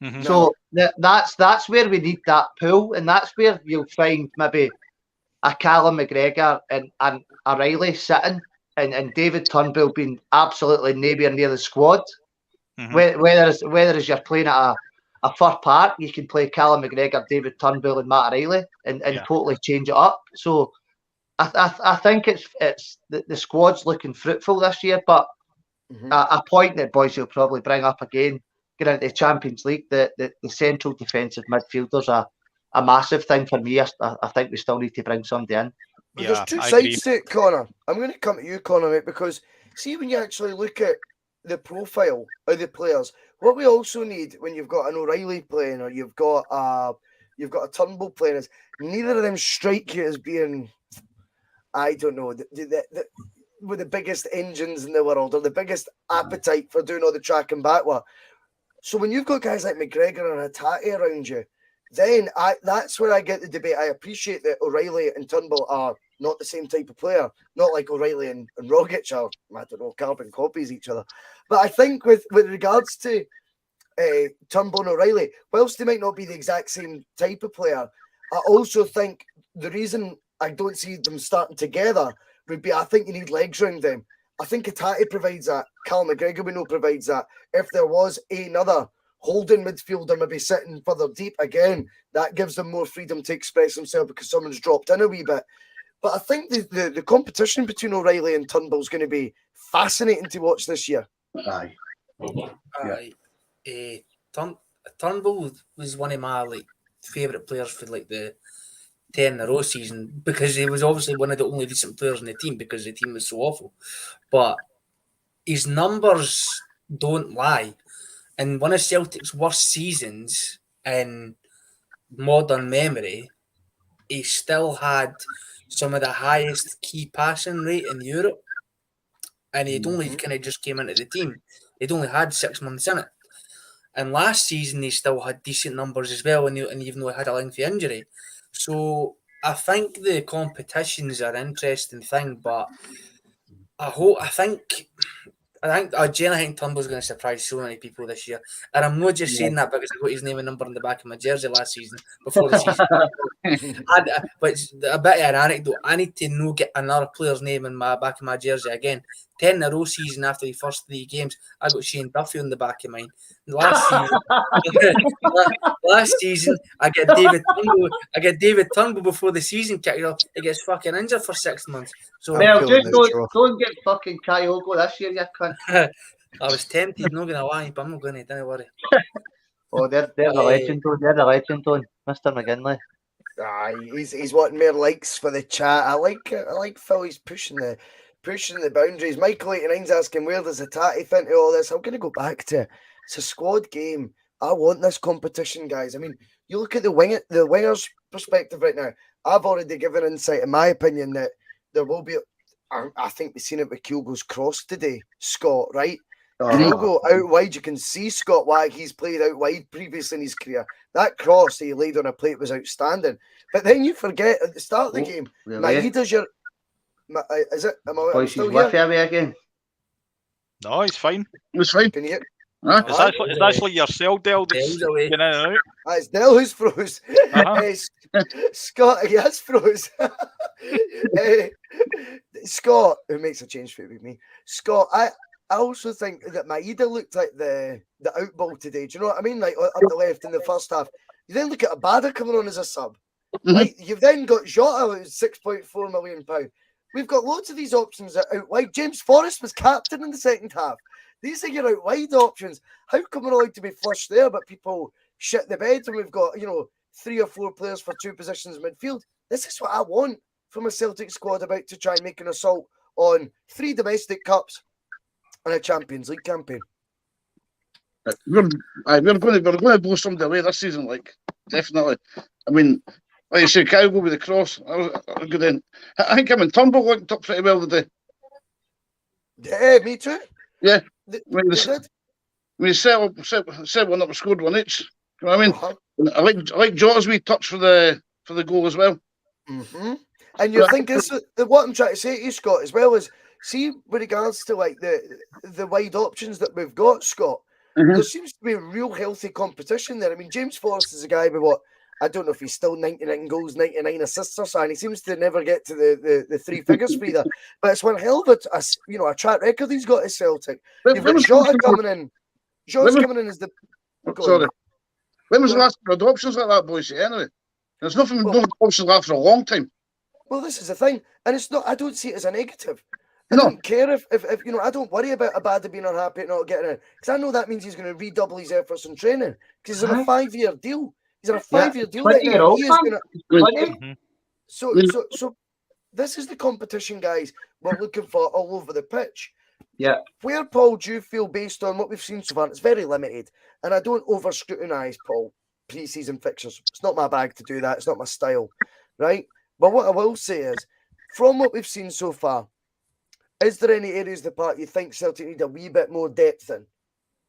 [SPEAKER 5] Mm-hmm.
[SPEAKER 4] So that's where we need that pull, and that's where you'll find maybe a Callum McGregor and O'Reilly sitting, and David Turnbull being absolutely nowhere near the squad.
[SPEAKER 5] Mm-hmm.
[SPEAKER 4] Whether you're playing at a Fir Park, you can play Callum McGregor, David Turnbull, and Matt O'Reilly, and totally change it up. So I think it's the squad's looking fruitful this year. But a point that Bhoycie will probably bring up again, getting into the Champions League, the central defensive midfielders are a massive thing for me. I think we still need to bring somebody in.
[SPEAKER 3] But there's two sides to it, Connor. I'm going to come to you, Connor, mate, because see when you actually look at the profile of the players, what we also need when you've got an O'Reilly playing or you've got a Turnbull playing is neither of them strike you as being, I don't know, with the biggest engines in the world or the biggest appetite for doing all the track and back work. So when you've got guys like McGregor and Hatate around you, then that's where I get the debate. I appreciate that O'Reilly and Turnbull are not the same type of player, not like O'Reilly and Rogic are, I don't know, carbon copies each other. But I think with regards to Turnbull and O'Reilly, whilst they might not be the exact same type of player, I also think the reason I don't see them starting together would be I think you need legs around them. I think Hatate provides that. Cal McGregor, we know, provides that. If there was another holding midfielder maybe sitting further deep, again, that gives them more freedom to express themselves because someone's dropped in a wee bit. But I think the competition between O'Reilly and Turnbull is going to be fascinating to watch this year.
[SPEAKER 6] Aye.
[SPEAKER 7] Turnbull was one of my like favourite players for like the 10 in a row season, because he was obviously one of the only decent players in the team because the team was so awful. But his numbers don't lie. And one of Celtic's worst seasons in modern memory, he still had some of the highest key passing rate in Europe. And he'd only kind of just came into the team. He'd only had 6 months in it. And last season, he still had decent numbers as well, and even though he had a lengthy injury. So I think the competitions are an interesting thing, but I think I genuinely think Turnbull's going to surprise so many people this year. And I'm not just saying that because I got his name and number on the back of my jersey last season before the season. But it's a bit of an anecdote. I need to get another player's name in my back of my jersey again. 10 in a row season after the first 3 games, I got Shane Duffy on the back of mine. Last season, I get David Turnbull before the season kicked off. He gets fucking injured for 6 months. So
[SPEAKER 4] just don't get fucking Kyogo this year, you cunt.
[SPEAKER 7] I was tempted, not gonna lie, but I'm not gonna. Don't worry.
[SPEAKER 4] Oh, they're the legend, they're the legend, Mr. McGinley.
[SPEAKER 3] He's wanting more likes for the chat. I like Phil. He's pushing the boundaries. Michael 89's asking, where does the tatty fit into all this? I'm gonna go back to, it's a squad game. I want this competition, guys. I mean, you look at the wingers' perspective right now. I've already given insight, in my opinion, that there will be. I think we've seen it with Kyogo's cross today, Scott. Right? Kyogo out wide. You can see Scott why he's played out wide previously in his career. That cross he laid on a plate was outstanding. But then you forget at the start of the game, Maeda's your. Is it? Am I still here?
[SPEAKER 4] With you again?
[SPEAKER 5] No, he's fine.
[SPEAKER 6] It's fine.
[SPEAKER 3] Can you hear?
[SPEAKER 5] It's actually your cell, Del, that's going in and out.
[SPEAKER 3] It's Del who's froze. Scott, he has froze. Scott, who makes a change for it with me. Scott, I also think that Maeda looked like the outball today. Do you know what I mean? Like up the left in the first half. You then look at Abada coming on as a sub. Like, you've then got Jota, who's £6.4 million. We've got loads of these options out wide. James Forrest was captain in the second half. These are your out wide options. How come we're allowed to be flush there, but people shit the bed when we've got 3 or 4 players for 2 positions in midfield? This is what I want from a Celtic squad about to try and make an assault on 3 domestic cups and a Champions League campaign.
[SPEAKER 6] We're going to blow somebody away this season, like, definitely. I mean, like you say, Kyle go with the cross. I good in. I think him and Turnbull linked up pretty well today.
[SPEAKER 3] Yeah, me too.
[SPEAKER 6] Yeah.
[SPEAKER 3] They
[SPEAKER 6] did. We set one up and scored one each. You know what I mean? I like Jota's wee touch for the goal as well.
[SPEAKER 3] And you think this? What I'm trying to say to you, Scott, as well, is see with regards to like the wide options that we've got, Scott. There seems to be a real healthy competition there. I mean, James Forrest is a guy with I don't know if he's still 99 goals, 99 assists or something. He seems to never get to the 3 figures for either. But it's one hell of a track record he's got at Celtic. You've got Jota coming in. Jota's coming in as the.
[SPEAKER 6] Sorry. When was the last adoptions like that, Bhoycie? Anyway, there's no options like that for a long time.
[SPEAKER 3] Well, this is the thing, and it's not. I don't see it as a negative. I don't care if I don't worry about Abada being unhappy and not getting in, because I know that means he's going to redouble his efforts in training because he's on a 5-year deal. He's on a 5-year deal right now. He is gonna, so this is the competition, guys, we're looking for all over the pitch.
[SPEAKER 4] Yeah.
[SPEAKER 3] Where, Paul, do you feel, based on what we've seen so far, it's very limited, and I don't over-scrutinise, Paul, pre-season fixtures. It's not my bag to do that. It's not my style, right? But what I will say is, from what we've seen so far, is there any areas of the park you think Celtic need a wee bit more depth in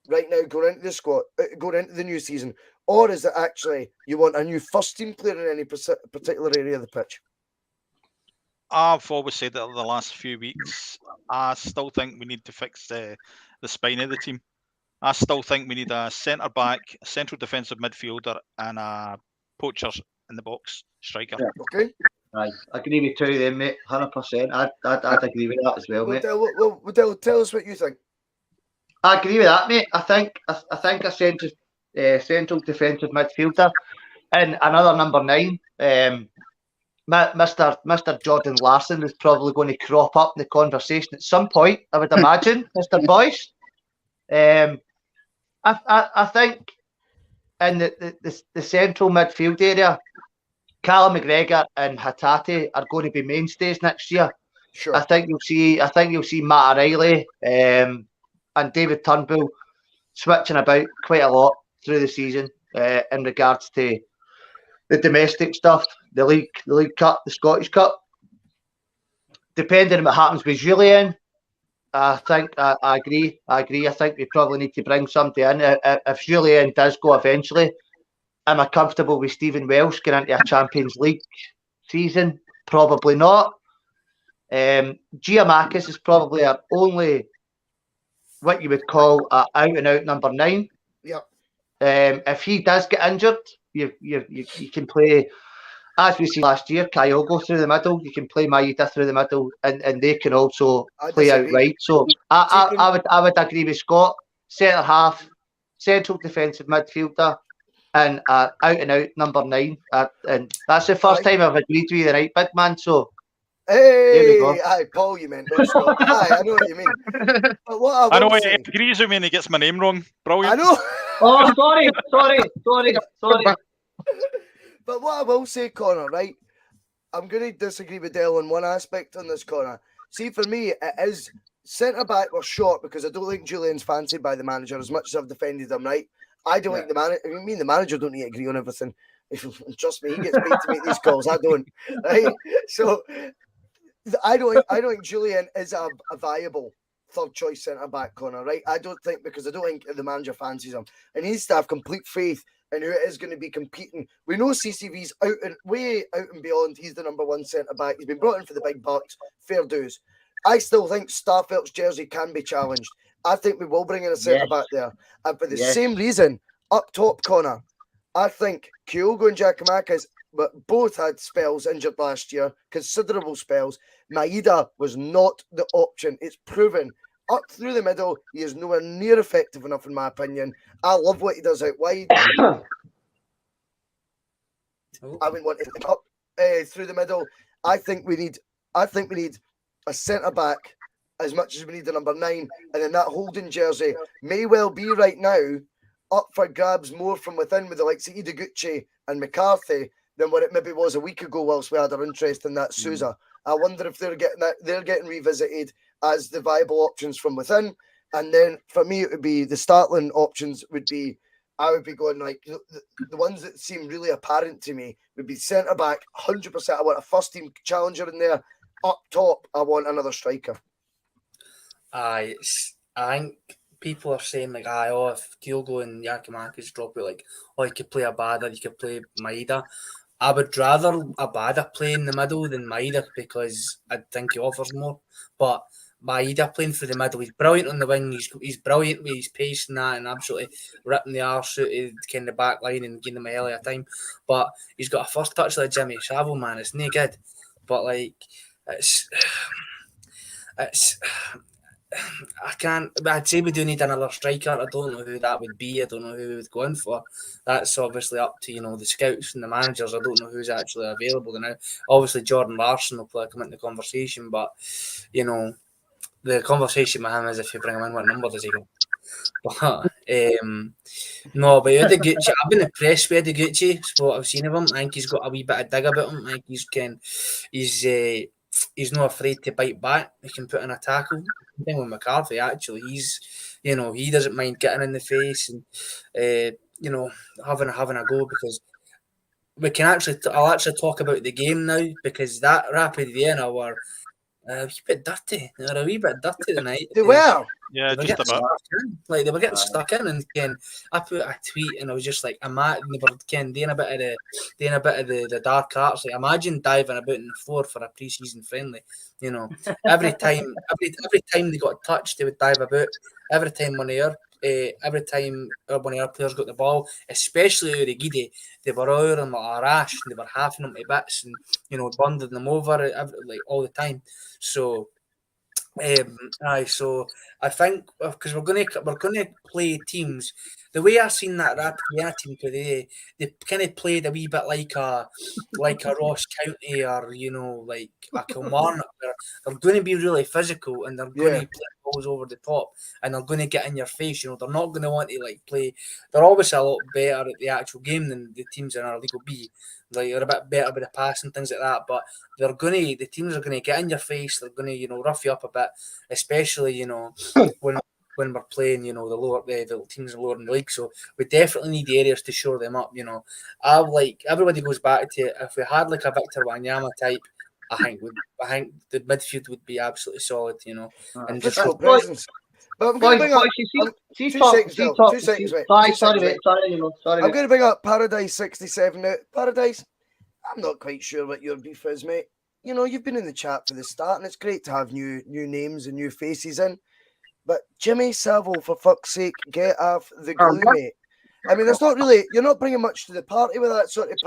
[SPEAKER 3] right now going into the squad, going into the new season? Or is it actually you want a new first team player in any particular area of the pitch?
[SPEAKER 5] I've always said that the last few weeks. I still think we need to fix the spine of the team. I still think we need a centre back, a central defensive midfielder, and a poachers in the box striker.
[SPEAKER 3] Yeah. Okay.
[SPEAKER 4] I agree with you then, mate. 100%. I'd agree with that as well, mate.
[SPEAKER 3] Well, tell us what you think.
[SPEAKER 4] I agree with that, mate. I think a central defensive midfielder and another number 9. Mr. Jordan Larson is probably going to crop up in the conversation at some point, I would imagine, Mr. Boyce. I think in the central midfield area, Callum McGregor and Hatate are going to be mainstays next year.
[SPEAKER 3] Sure.
[SPEAKER 4] I think you'll see Matt O'Reilly and David Turnbull switching about quite a lot through the season in regards to the domestic stuff, the League Cup, the Scottish Cup. Depending on what happens with Julien, I think I agree. I think we probably need to bring somebody in. If Julien does go eventually, am I comfortable with Stephen Welsh going into a Champions League season? Probably not. Giamakis is probably our only, what you would call, out and out number 9.
[SPEAKER 3] Yep.
[SPEAKER 4] If he does get injured, you can play, as we see last year, Kyogo through the middle. You can play Maeda through the middle, and they can also play out wide. So I would agree with Scott. Centre half, central defensive midfielder, and out and out number 9. And that's the first time I've agreed with you, right, big man? So.
[SPEAKER 3] Hey, aye, Paul, you meant, not Scott. Aye, I know what you mean. But what
[SPEAKER 5] I know he agrees with me and he gets my name wrong. Brilliant.
[SPEAKER 3] I know.
[SPEAKER 4] Oh, sorry.
[SPEAKER 3] But what I will say, Connor, right? I'm going to disagree with Dale on one aspect on this, Connor. See, for me, it is centre-back or short because I don't think Julian's fancied by the manager as much as I've defended him, right? I don't think the manager, I mean, the manager don't need to agree on everything. Trust me, he gets paid to make these calls. I don't, right? So I don't think Julian is a viable third choice centre back, Connor, right? I don't think, because I don't think the manager fancies him. And he needs to have complete faith in who it is going to be competing. We know CCV's way out and beyond. He's the number 1 centre back. He's been brought in for the big bucks. Fair dues. I still think Starfelt's jersey can be challenged. I think we will bring in a centre back there. And for the same reason, up top, Connor, I think Kyogo and Giacomakis, but both had spells injured last year, considerable spells. Maeda was not the option. It's proven. Up through the middle, he is nowhere near effective enough, in my opinion. I love what he does out wide. I wouldn't want to up through the middle. I think we need a centre back as much as we need a number 9, and then that holding jersey may well be right now up for grabs more from within with the likes of Ideguchi and McCarthy than what it maybe was a week ago whilst we had our interest in that Sousa. I wonder if they're getting revisited as the viable options from within. And then for me, it would be the startling options would be, I would be going like the ones that seem really apparent to me would be centre back, 100%. I want a first team challenger in there. Up top, I want another striker.
[SPEAKER 7] I think people are saying like, if Kyogo and Giacomakis drop it, like, you could play Abada, you could play Maeda. I would rather Abada play in the middle than Maeda because I think he offers more. But Maeda playing through the middle, he's brilliant on the wing. He's brilliant with his pace and that, and absolutely ripping the arse out of kind of back line and giving them a hell of a time. But he's got a first touch like Jimmy Savile, man. It's no good. But like, it's. I'd say we do need another striker. I don't know who that would be. I don't know who we would go in for. That's obviously up to the scouts and the managers. I don't know who's actually available now. Obviously, Jordan Larson will probably come into the conversation, but the conversation with him is if you bring him in, what number does he go? But no, but Ideguchi, I've been impressed with Ideguchi. What I've seen of him, I think he's got a wee bit of dig about him. I think he's not afraid to bite back. He can put in a tackle. Thing with McCarthy, actually, he's he doesn't mind getting in the face and having a go, because we can I'll actually talk about the game now, because that Rapid Vienna were a wee bit dirty. They were a wee bit dirty tonight.
[SPEAKER 3] They were.
[SPEAKER 5] Yeah, just about.
[SPEAKER 7] They were getting stuck in, and I put a tweet, and I was just like, they were doing a bit of the dark arts. Like, imagine diving about in the floor for a pre-season friendly. Every time they got touched, they would dive about. Every time one of our players got the ball, especially Urigide, they were over them like a rash, and they were halving them to bits, and bundling them over like all the time. So. So I think because we're gonna play teams. The way I seen that Rapid Vienna team today, they kind of played a wee bit like a Ross County or like a Kilmarnock. They're going to be really physical, and they're going to play balls over the top, and they're going to get in your face. You know, they're not going to want to like play. They're obviously a lot better at the actual game than the teams in our League B. Like they're a bit better with the pass and things like that. But the teams are going to get in your face. They're going to, you know, rough you up a bit, especially, you know, when we're playing, you know, the teams lower in the league. So we definitely need areas to shore them up. You know, everybody goes back to if we had like a Victor Wanyama type. I think the midfield would be absolutely solid, you know, and just
[SPEAKER 3] presence. But I'm going to bring up 2 seconds. I'm going to bring up Paradise 67 now. Paradise, I'm not quite sure what your beef is, mate. You know, you've been in the chat for the start, and it's great to have new names and new faces in. But Jimmy Savile, for fuck's sake, get off the glue, mate. I mean, it's not really, you're not bringing much to the party with that sort of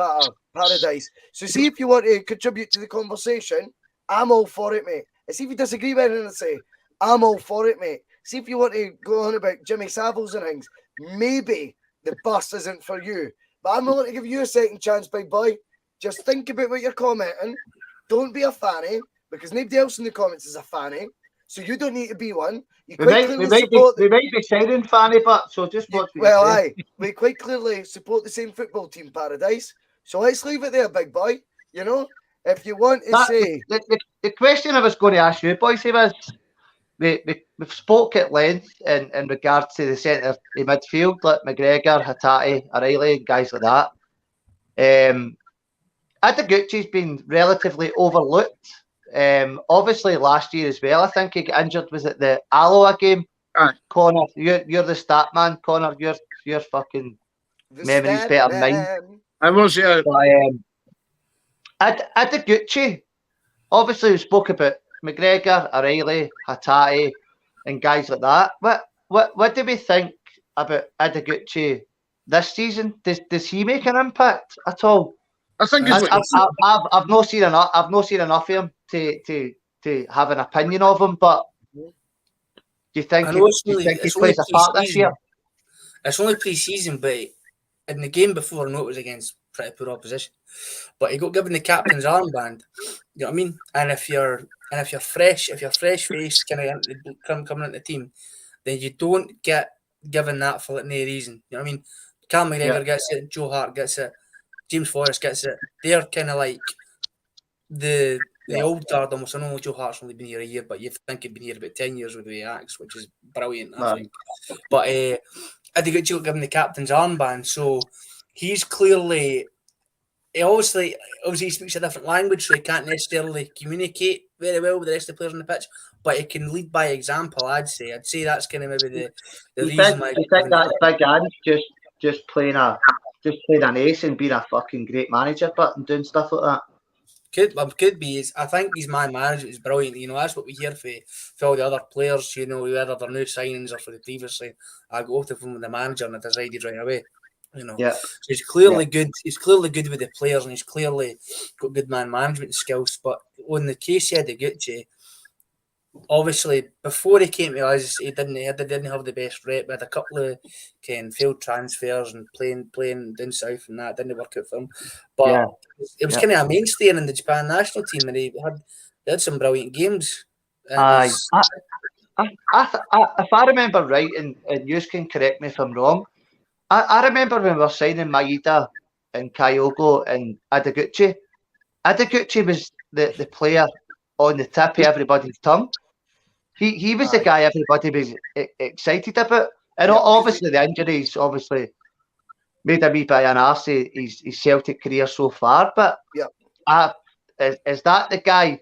[SPEAKER 3] Paradise. So see if you want to contribute to the conversation, I'm all for it, mate. And see if you disagree with anything I say, I'm all for it, mate. See if you want to go on about Jimmy Savile's and things, maybe the bus isn't for you. But I'm willing to give you a second chance, big boy. Just think about what you're commenting. Don't be a fanny, because nobody else in the comments is a fanny. So you don't need to be one. We might
[SPEAKER 4] be sounding fanny, but so just watch.
[SPEAKER 3] We quite clearly support the same football team, Paradise. So let's leave it there, big boy. You know, if you want to say
[SPEAKER 4] the question I was going to ask you, Bhoycie, was we've spoke at length in regards to the centre of midfield, like McGregor, Hatate, O'Reilly, guys like that. Adeguchi's been relatively overlooked. Obviously last year as well, I think he got injured. Was it the Alloa game? Connor, you're the stat man. Connor, your fucking memory's better than mine.
[SPEAKER 6] I was, yeah.
[SPEAKER 4] Adeguchi, obviously we spoke about McGregor, O'Reilly, Hatate, and guys like that. What do we think about Adeguchi this season? Does he make an impact at all?
[SPEAKER 6] I think
[SPEAKER 4] I've not seen enough. I've not seen enough of him to have an opinion of him. But do you think he plays a part this year?
[SPEAKER 7] It's only pre-season, but in the game before, I know it was against pretty poor opposition, but he got given the captain's armband. You know what I mean? And if you're fresh faced kind of coming into the team, then you don't get given that for no reason. You know what I mean? Cam McGregor gets it, Joe Hart gets it, James Forrest gets it. They're kind of like the old guard almost. I know Joe Hart's only been here a year, but you think he'd been here about 10 years with the Axe, which is brilliant, I think. But I think you given the captain's armband, so he's clearly. He obviously he speaks a different language, so he can't necessarily communicate very well with the rest of the players on the pitch. But he can lead by example. I'd say that's kind of maybe the reason why.
[SPEAKER 4] You think that's big and just playing an ace and being a fucking great manager, but and doing stuff like that.
[SPEAKER 7] Could be. I think his man management is brilliant. You know, that's what we hear for all the other players. You know, whether they're new signings or for the previously. I go to them with the manager and I decided right away. You know, so he's clearly good. He's clearly good with the players, and he's clearly got good man management skills. But on the case of Adeguchi, obviously before he came to us, he didn't have the best rep. We had a couple of failed transfers and playing down south, and that didn't work out for him. But it was kind of a mainstay in the Japan national team, and he had some brilliant games.
[SPEAKER 4] If I remember right, and you can correct me if I'm wrong. I remember when we were signing Maeda and Kyogo and Adeguchi. Adeguchi was the player on the tip of everybody's tongue. He was the guy everybody was excited about. And obviously the injuries made a wee bit of an arse his Celtic career so far. But is that the guy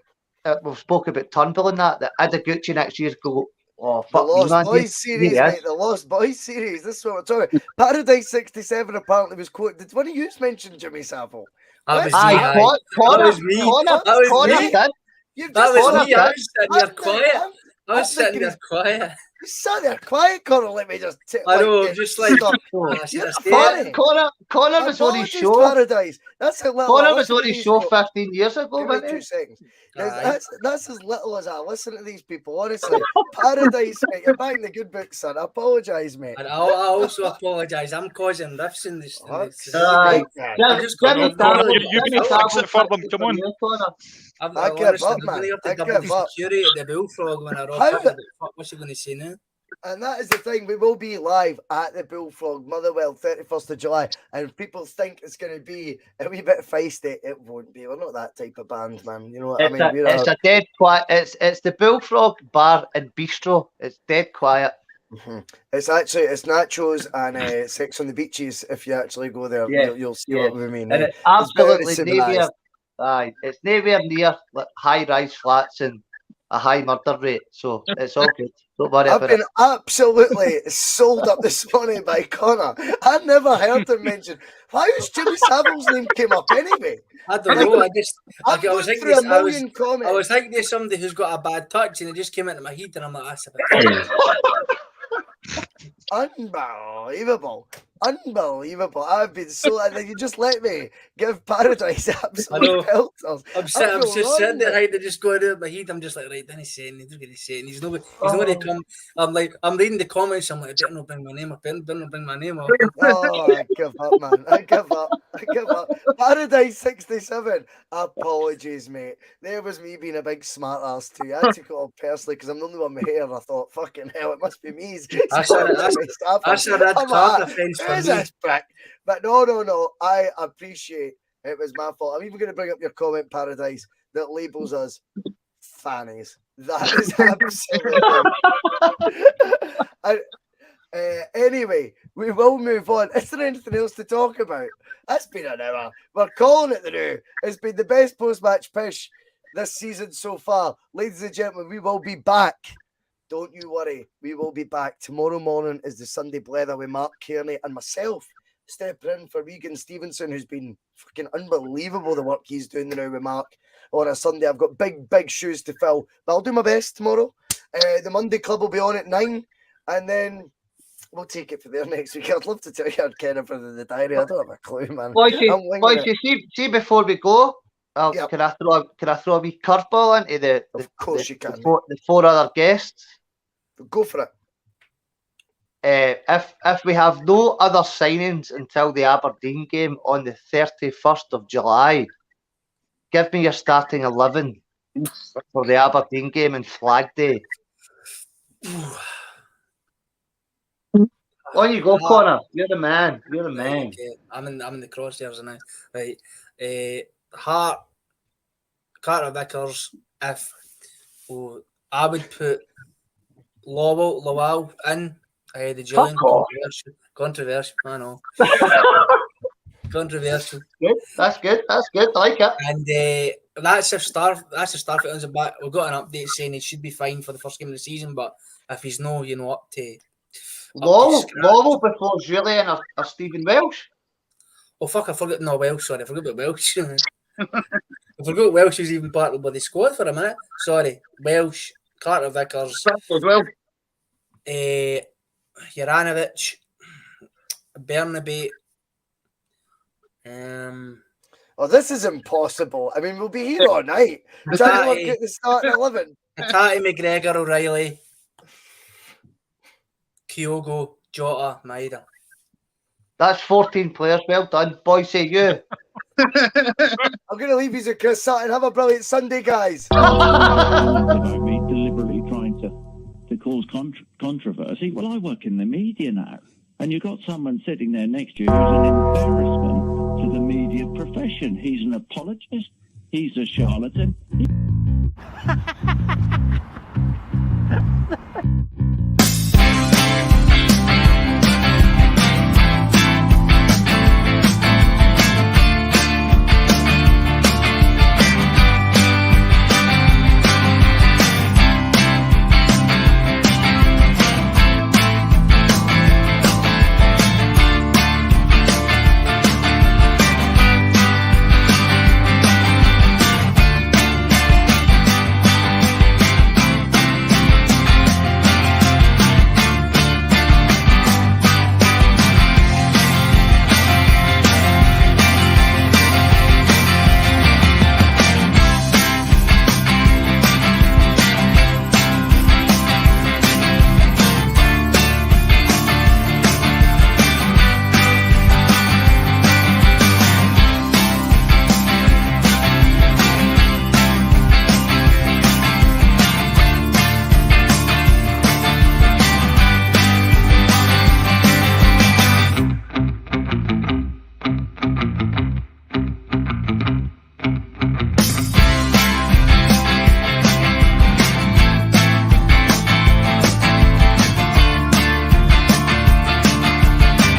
[SPEAKER 4] we've spoken about Turnbull and that Adeguchi next year's go? Oh, fuck
[SPEAKER 3] the Lost Boys series, mate. The Lost Boys series. This is what we're talking about. Paradise 67 apparently was quoted. Did one of you mention Jimmy Savile?
[SPEAKER 7] That was me. I was sitting there quiet.
[SPEAKER 3] Sat there quiet, Connor. Let me just.
[SPEAKER 7] I know, just like
[SPEAKER 3] Connor
[SPEAKER 4] was on his show.
[SPEAKER 3] Paradise. That's a little.
[SPEAKER 4] Connor was on his show 15 years ago,
[SPEAKER 3] Give me
[SPEAKER 4] wasn't
[SPEAKER 3] 2
[SPEAKER 4] he?
[SPEAKER 3] seconds. That's as little as I listen to these people. Honestly, Paradise, mate. You're back in the good books, son. I apologise, mate.
[SPEAKER 7] And I also apologise. I'm causing rifts in this.
[SPEAKER 3] I'm
[SPEAKER 7] just
[SPEAKER 5] Connor, you can fix it for them. Come on.
[SPEAKER 3] I give up, man. I give up.
[SPEAKER 7] Security at the Bullfrog when I rock up. What's he going to say now?
[SPEAKER 3] And that is the thing. We will be live at the Bullfrog, Motherwell, 31st of July. And if people think it's going to be a wee bit feisty, it won't be. We're not that type of band, man. You know what I mean?
[SPEAKER 4] It's a dead quiet. It's the Bullfrog Bar and Bistro. It's dead quiet.
[SPEAKER 3] Mm-hmm. It's nachos and sex on the beaches. If you actually go there, you'll see what we mean.
[SPEAKER 4] And it's absolutely nowhere. Aye, it's nowhere near like, high-rise flats and a high murder rate, so it's all good. Don't worry about it.
[SPEAKER 3] I've been absolutely sold up this morning by Connor. I never heard him mention. Why was Jimmy Savile's name came up anyway?
[SPEAKER 7] I don't know. I was thinking there's somebody who's got a bad touch, and it just came into my head, and I'm like, that's a bit.
[SPEAKER 3] Unbelievable. I've been so you just let me give Paradise absolute pelters.
[SPEAKER 7] I'm just sitting there, right? They're just going out of my head. I'm just like, right, then he's saying, he's not going to say it. He's not going to come. I'm reading the comments. I'm like, I better not bring my name up.
[SPEAKER 3] Oh, I give up, man. I give up. Paradise 67. Apologies, mate. There was me being a big smart ass too. I took it all personally because I'm the only one with hair. I thought, fucking hell, it must be me.
[SPEAKER 7] That's a red card offence for me.
[SPEAKER 3] But no. I appreciate it was my fault. I'm even going to bring up your comment, Paradise, that labels us fannies. That is absolutely. Anyway, we will move on. Is there anything else to talk about? That's been an hour. We're calling it the new. It's been the best post-match pish this season so far. Ladies and gentlemen, we will be back. Don't you worry. We will be back. Tomorrow morning is the Sunday Blether with Mark Kearney and myself stepping in for Regan Stevenson, who's been fucking unbelievable, the work he's doing now with Mark on a Sunday. I've got big shoes to fill, but I'll do my best tomorrow. The Monday Club will be on at 9, and then we'll take it for there next week. I'd love to tell you I'd kind of for the diary. I don't have a clue, man.
[SPEAKER 4] Bhoycie, see before we go, can I throw a wee curveball into the four other guests?
[SPEAKER 3] Go for it.
[SPEAKER 4] If we have no other signings until the Aberdeen game on the 31st of July, give me your starting 11 for the Aberdeen game and Flag Day. On you go, Connor. You're the man.
[SPEAKER 7] Okay. I'm in the crosshairs now. Right. Hart, Carter Vickers. I would put Lowell in. The Julian controversial. I know. Controversial.
[SPEAKER 4] Good. That's good. I like it.
[SPEAKER 7] And that's if Starfield's back. We've got an update saying he should be fine for the first game of the season, but if he's up to
[SPEAKER 4] Lowell before Julian or Stephen Welsh.
[SPEAKER 7] Oh fuck! I forgot. No, Welsh. Sorry, I forgot about Welsh. I forgot Welsh was even part of the squad for a minute. Sorry, Welsh, Carter Vickers, Juranovic, Bernabe.
[SPEAKER 3] This is impossible. I mean, we'll be here all night. Trying to look at the starting 11.
[SPEAKER 7] Tati, McGregor, O'Reilly, Kyogo, Jota, Maeda.
[SPEAKER 4] That's 14 players. Well done. Bhoycie, you.
[SPEAKER 3] I'm going to leave you, Chris Sutton. Have a brilliant Sunday, guys.
[SPEAKER 8] About me deliberately trying to cause controversy. Well, I work in the media now, and you've got someone sitting there next to you who's an embarrassment to the media profession. He's an apologist. He's a charlatan.